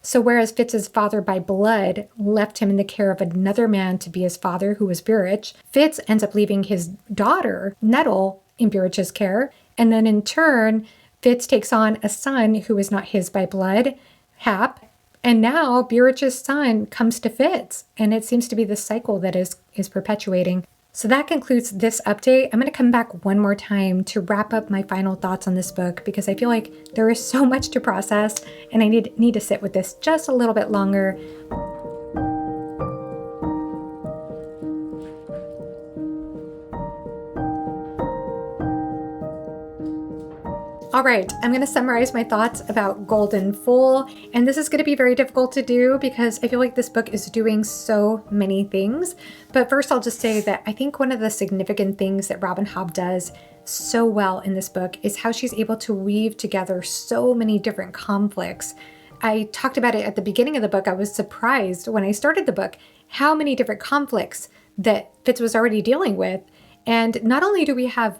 So whereas Fitz's father by blood left him in the care of another man to be his father, who was Burrich, Fitz ends up leaving his daughter, Nettle, in Burrich's care. And then in turn, Fitz takes on a son who is not his by blood, Hap. And now Burrich's son comes to Fitz. And it seems to be this cycle that is perpetuating. So that concludes this update. I'm going to come back one more time to wrap up my final thoughts on this book, because I feel like there is so much to process and I need to sit with this just a little bit longer. All right, I'm going to summarize my thoughts about Golden Foal, and this is going to be very difficult to do because I feel like this book is doing so many things. But first, I'll just say that I think one of the significant things that Robin Hobb does so well in this book is how she's able to weave together so many different conflicts. I talked about it at the beginning of the book. I was surprised when I started the book how many different conflicts that Fitz was already dealing with. And not only do we have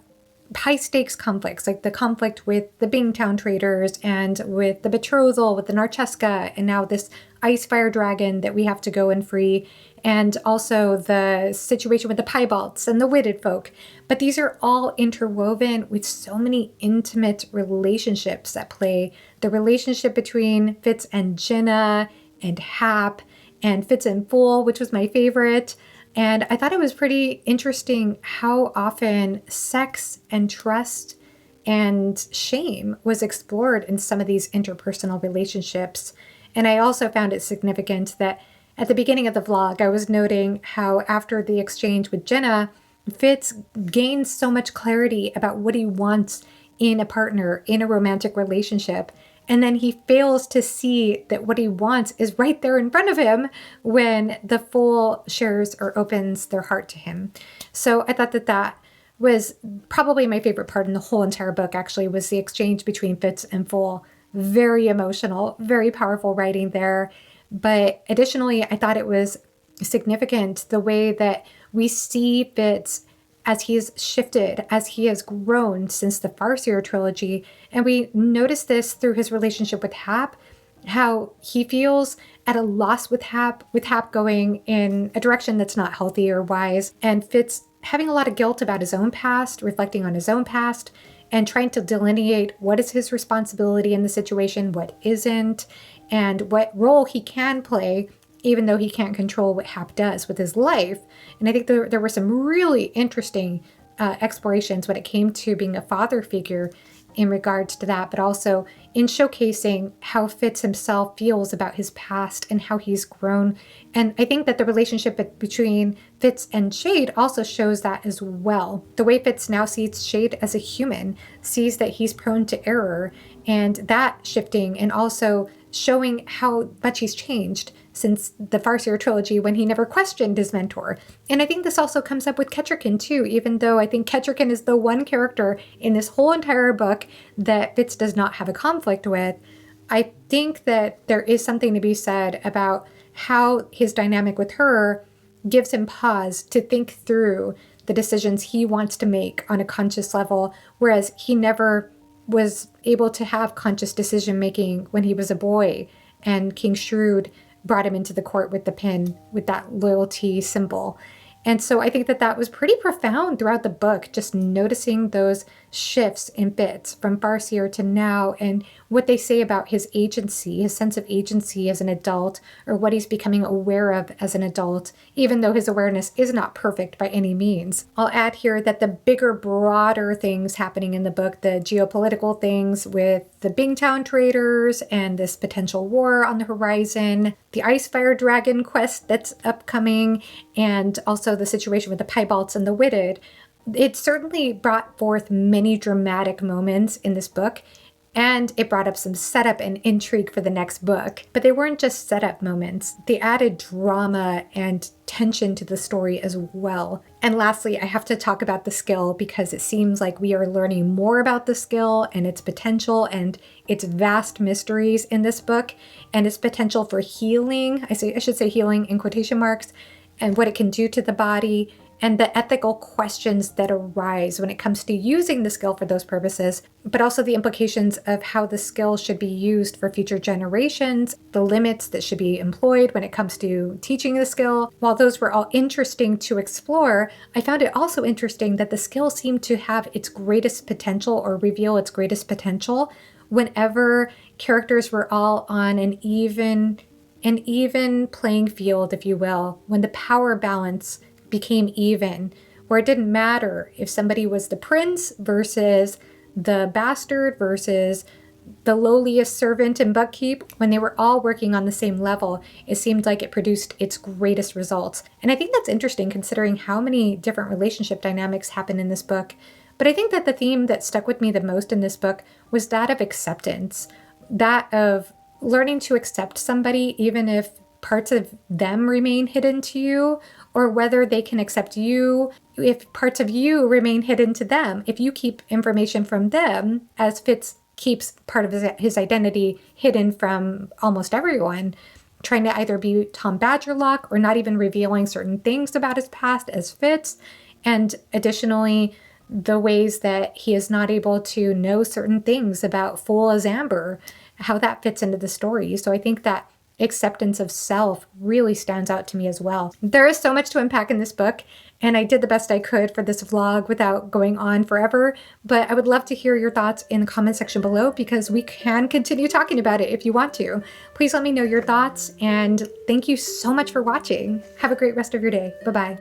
high stakes conflicts, like the conflict with the Bingtown traders and with the Betrothal with the Narcheska, and now this ice fire dragon that we have to go and free, and also the situation with the Piebalds and the witted folk. But these are all interwoven with so many intimate relationships at play. The relationship between Fitz and Jinna and Hap, and Fitz and Fool, which was my favorite. And I thought it was pretty interesting how often sex and trust and shame was explored in some of these interpersonal relationships. And I also found it significant that at the beginning of the vlog, I was noting how after the exchange with Jinna, Fitz gains so much clarity about what he wants in a partner, in a romantic relationship. And then he fails to see that what he wants is right there in front of him when the Fool shares or opens their heart to him. So I thought that was probably my favorite part in the whole entire book, actually, was the exchange between Fitz and Fool. Very emotional, very powerful writing there. But additionally, I thought it was significant the way that we see Fitz as he has shifted, as he has grown since the Farseer trilogy. And we notice this through his relationship with Hap, how he feels at a loss with Hap going in a direction that's not healthy or wise, and Fitz having a lot of guilt about his own past, reflecting on his own past, and trying to delineate what is his responsibility in the situation, what isn't, and what role he can play, even though he can't control what Hap does with his life. And I think there were some really interesting explorations when it came to being a father figure in regards to that, but also in showcasing how Fitz himself feels about his past and how he's grown. And I think that the relationship between Fitz and Chade also shows that as well. The way Fitz now sees Chade as a human, sees that he's prone to error, and that shifting, and also showing how much he's changed since the Farseer trilogy when he never questioned his mentor. And I think this also comes up with Kettricken too, even though I think Kettricken is the one character in this whole entire book that Fitz does not have a conflict with. I think that there is something to be said about how his dynamic with her gives him pause to think through the decisions he wants to make on a conscious level, whereas he never was able to have conscious decision making when he was a boy. And King Shrewd brought him into the court with the pin, with that loyalty symbol. And so I think that that was pretty profound throughout the book, just noticing those shifts in Fitz from Farseer to now, and what they say about his agency, his sense of agency as an adult, or what he's becoming aware of as an adult, even though his awareness is not perfect by any means. I'll add here that the bigger, broader things happening in the book, the geopolitical things with the Bingtown traders and this potential war on the horizon, the Icefire Dragon quest that's upcoming, and also the situation with the Piebalds and the Witted, it certainly brought forth many dramatic moments in this book, and it brought up some setup and intrigue for the next book. But they weren't just setup moments. They added drama and tension to the story as well. And lastly, I have to talk about the skill, because it seems like we are learning more about the skill and its potential and its vast mysteries in this book, and its potential for healing. I should say healing in quotation marks, and what it can do to the body, and the ethical questions that arise when it comes to using the skill for those purposes, but also the implications of how the skill should be used for future generations, the limits that should be employed when it comes to teaching the skill. While those were all interesting to explore, I found it also interesting that the skill seemed to have its greatest potential, or reveal its greatest potential, whenever characters were all on an even playing field, if you will, when the power balance became even, where it didn't matter if somebody was the prince versus the bastard versus the lowliest servant in Buckkeep. When they were all working on the same level, it seemed like it produced its greatest results. And I think that's interesting considering how many different relationship dynamics happen in this book. But I think that the theme that stuck with me the most in this book was that of acceptance, that of learning to accept somebody even if parts of them remain hidden to you, or whether they can accept you if parts of you remain hidden to them. If you keep information from them, as Fitz keeps part of his identity hidden from almost everyone, trying to either be Tom Badgerlock or not even revealing certain things about his past as Fitz, and additionally, the ways that he is not able to know certain things about Fool as Amber, how that fits into the story. So I think that acceptance of self really stands out to me as well. There is so much to unpack in this book, and I did the best I could for this vlog without going on forever, but I would love to hear your thoughts in the comment section below, because we can continue talking about it if you want to. Please let me know your thoughts, and thank you so much for watching. Have a great rest of your day. Bye-bye.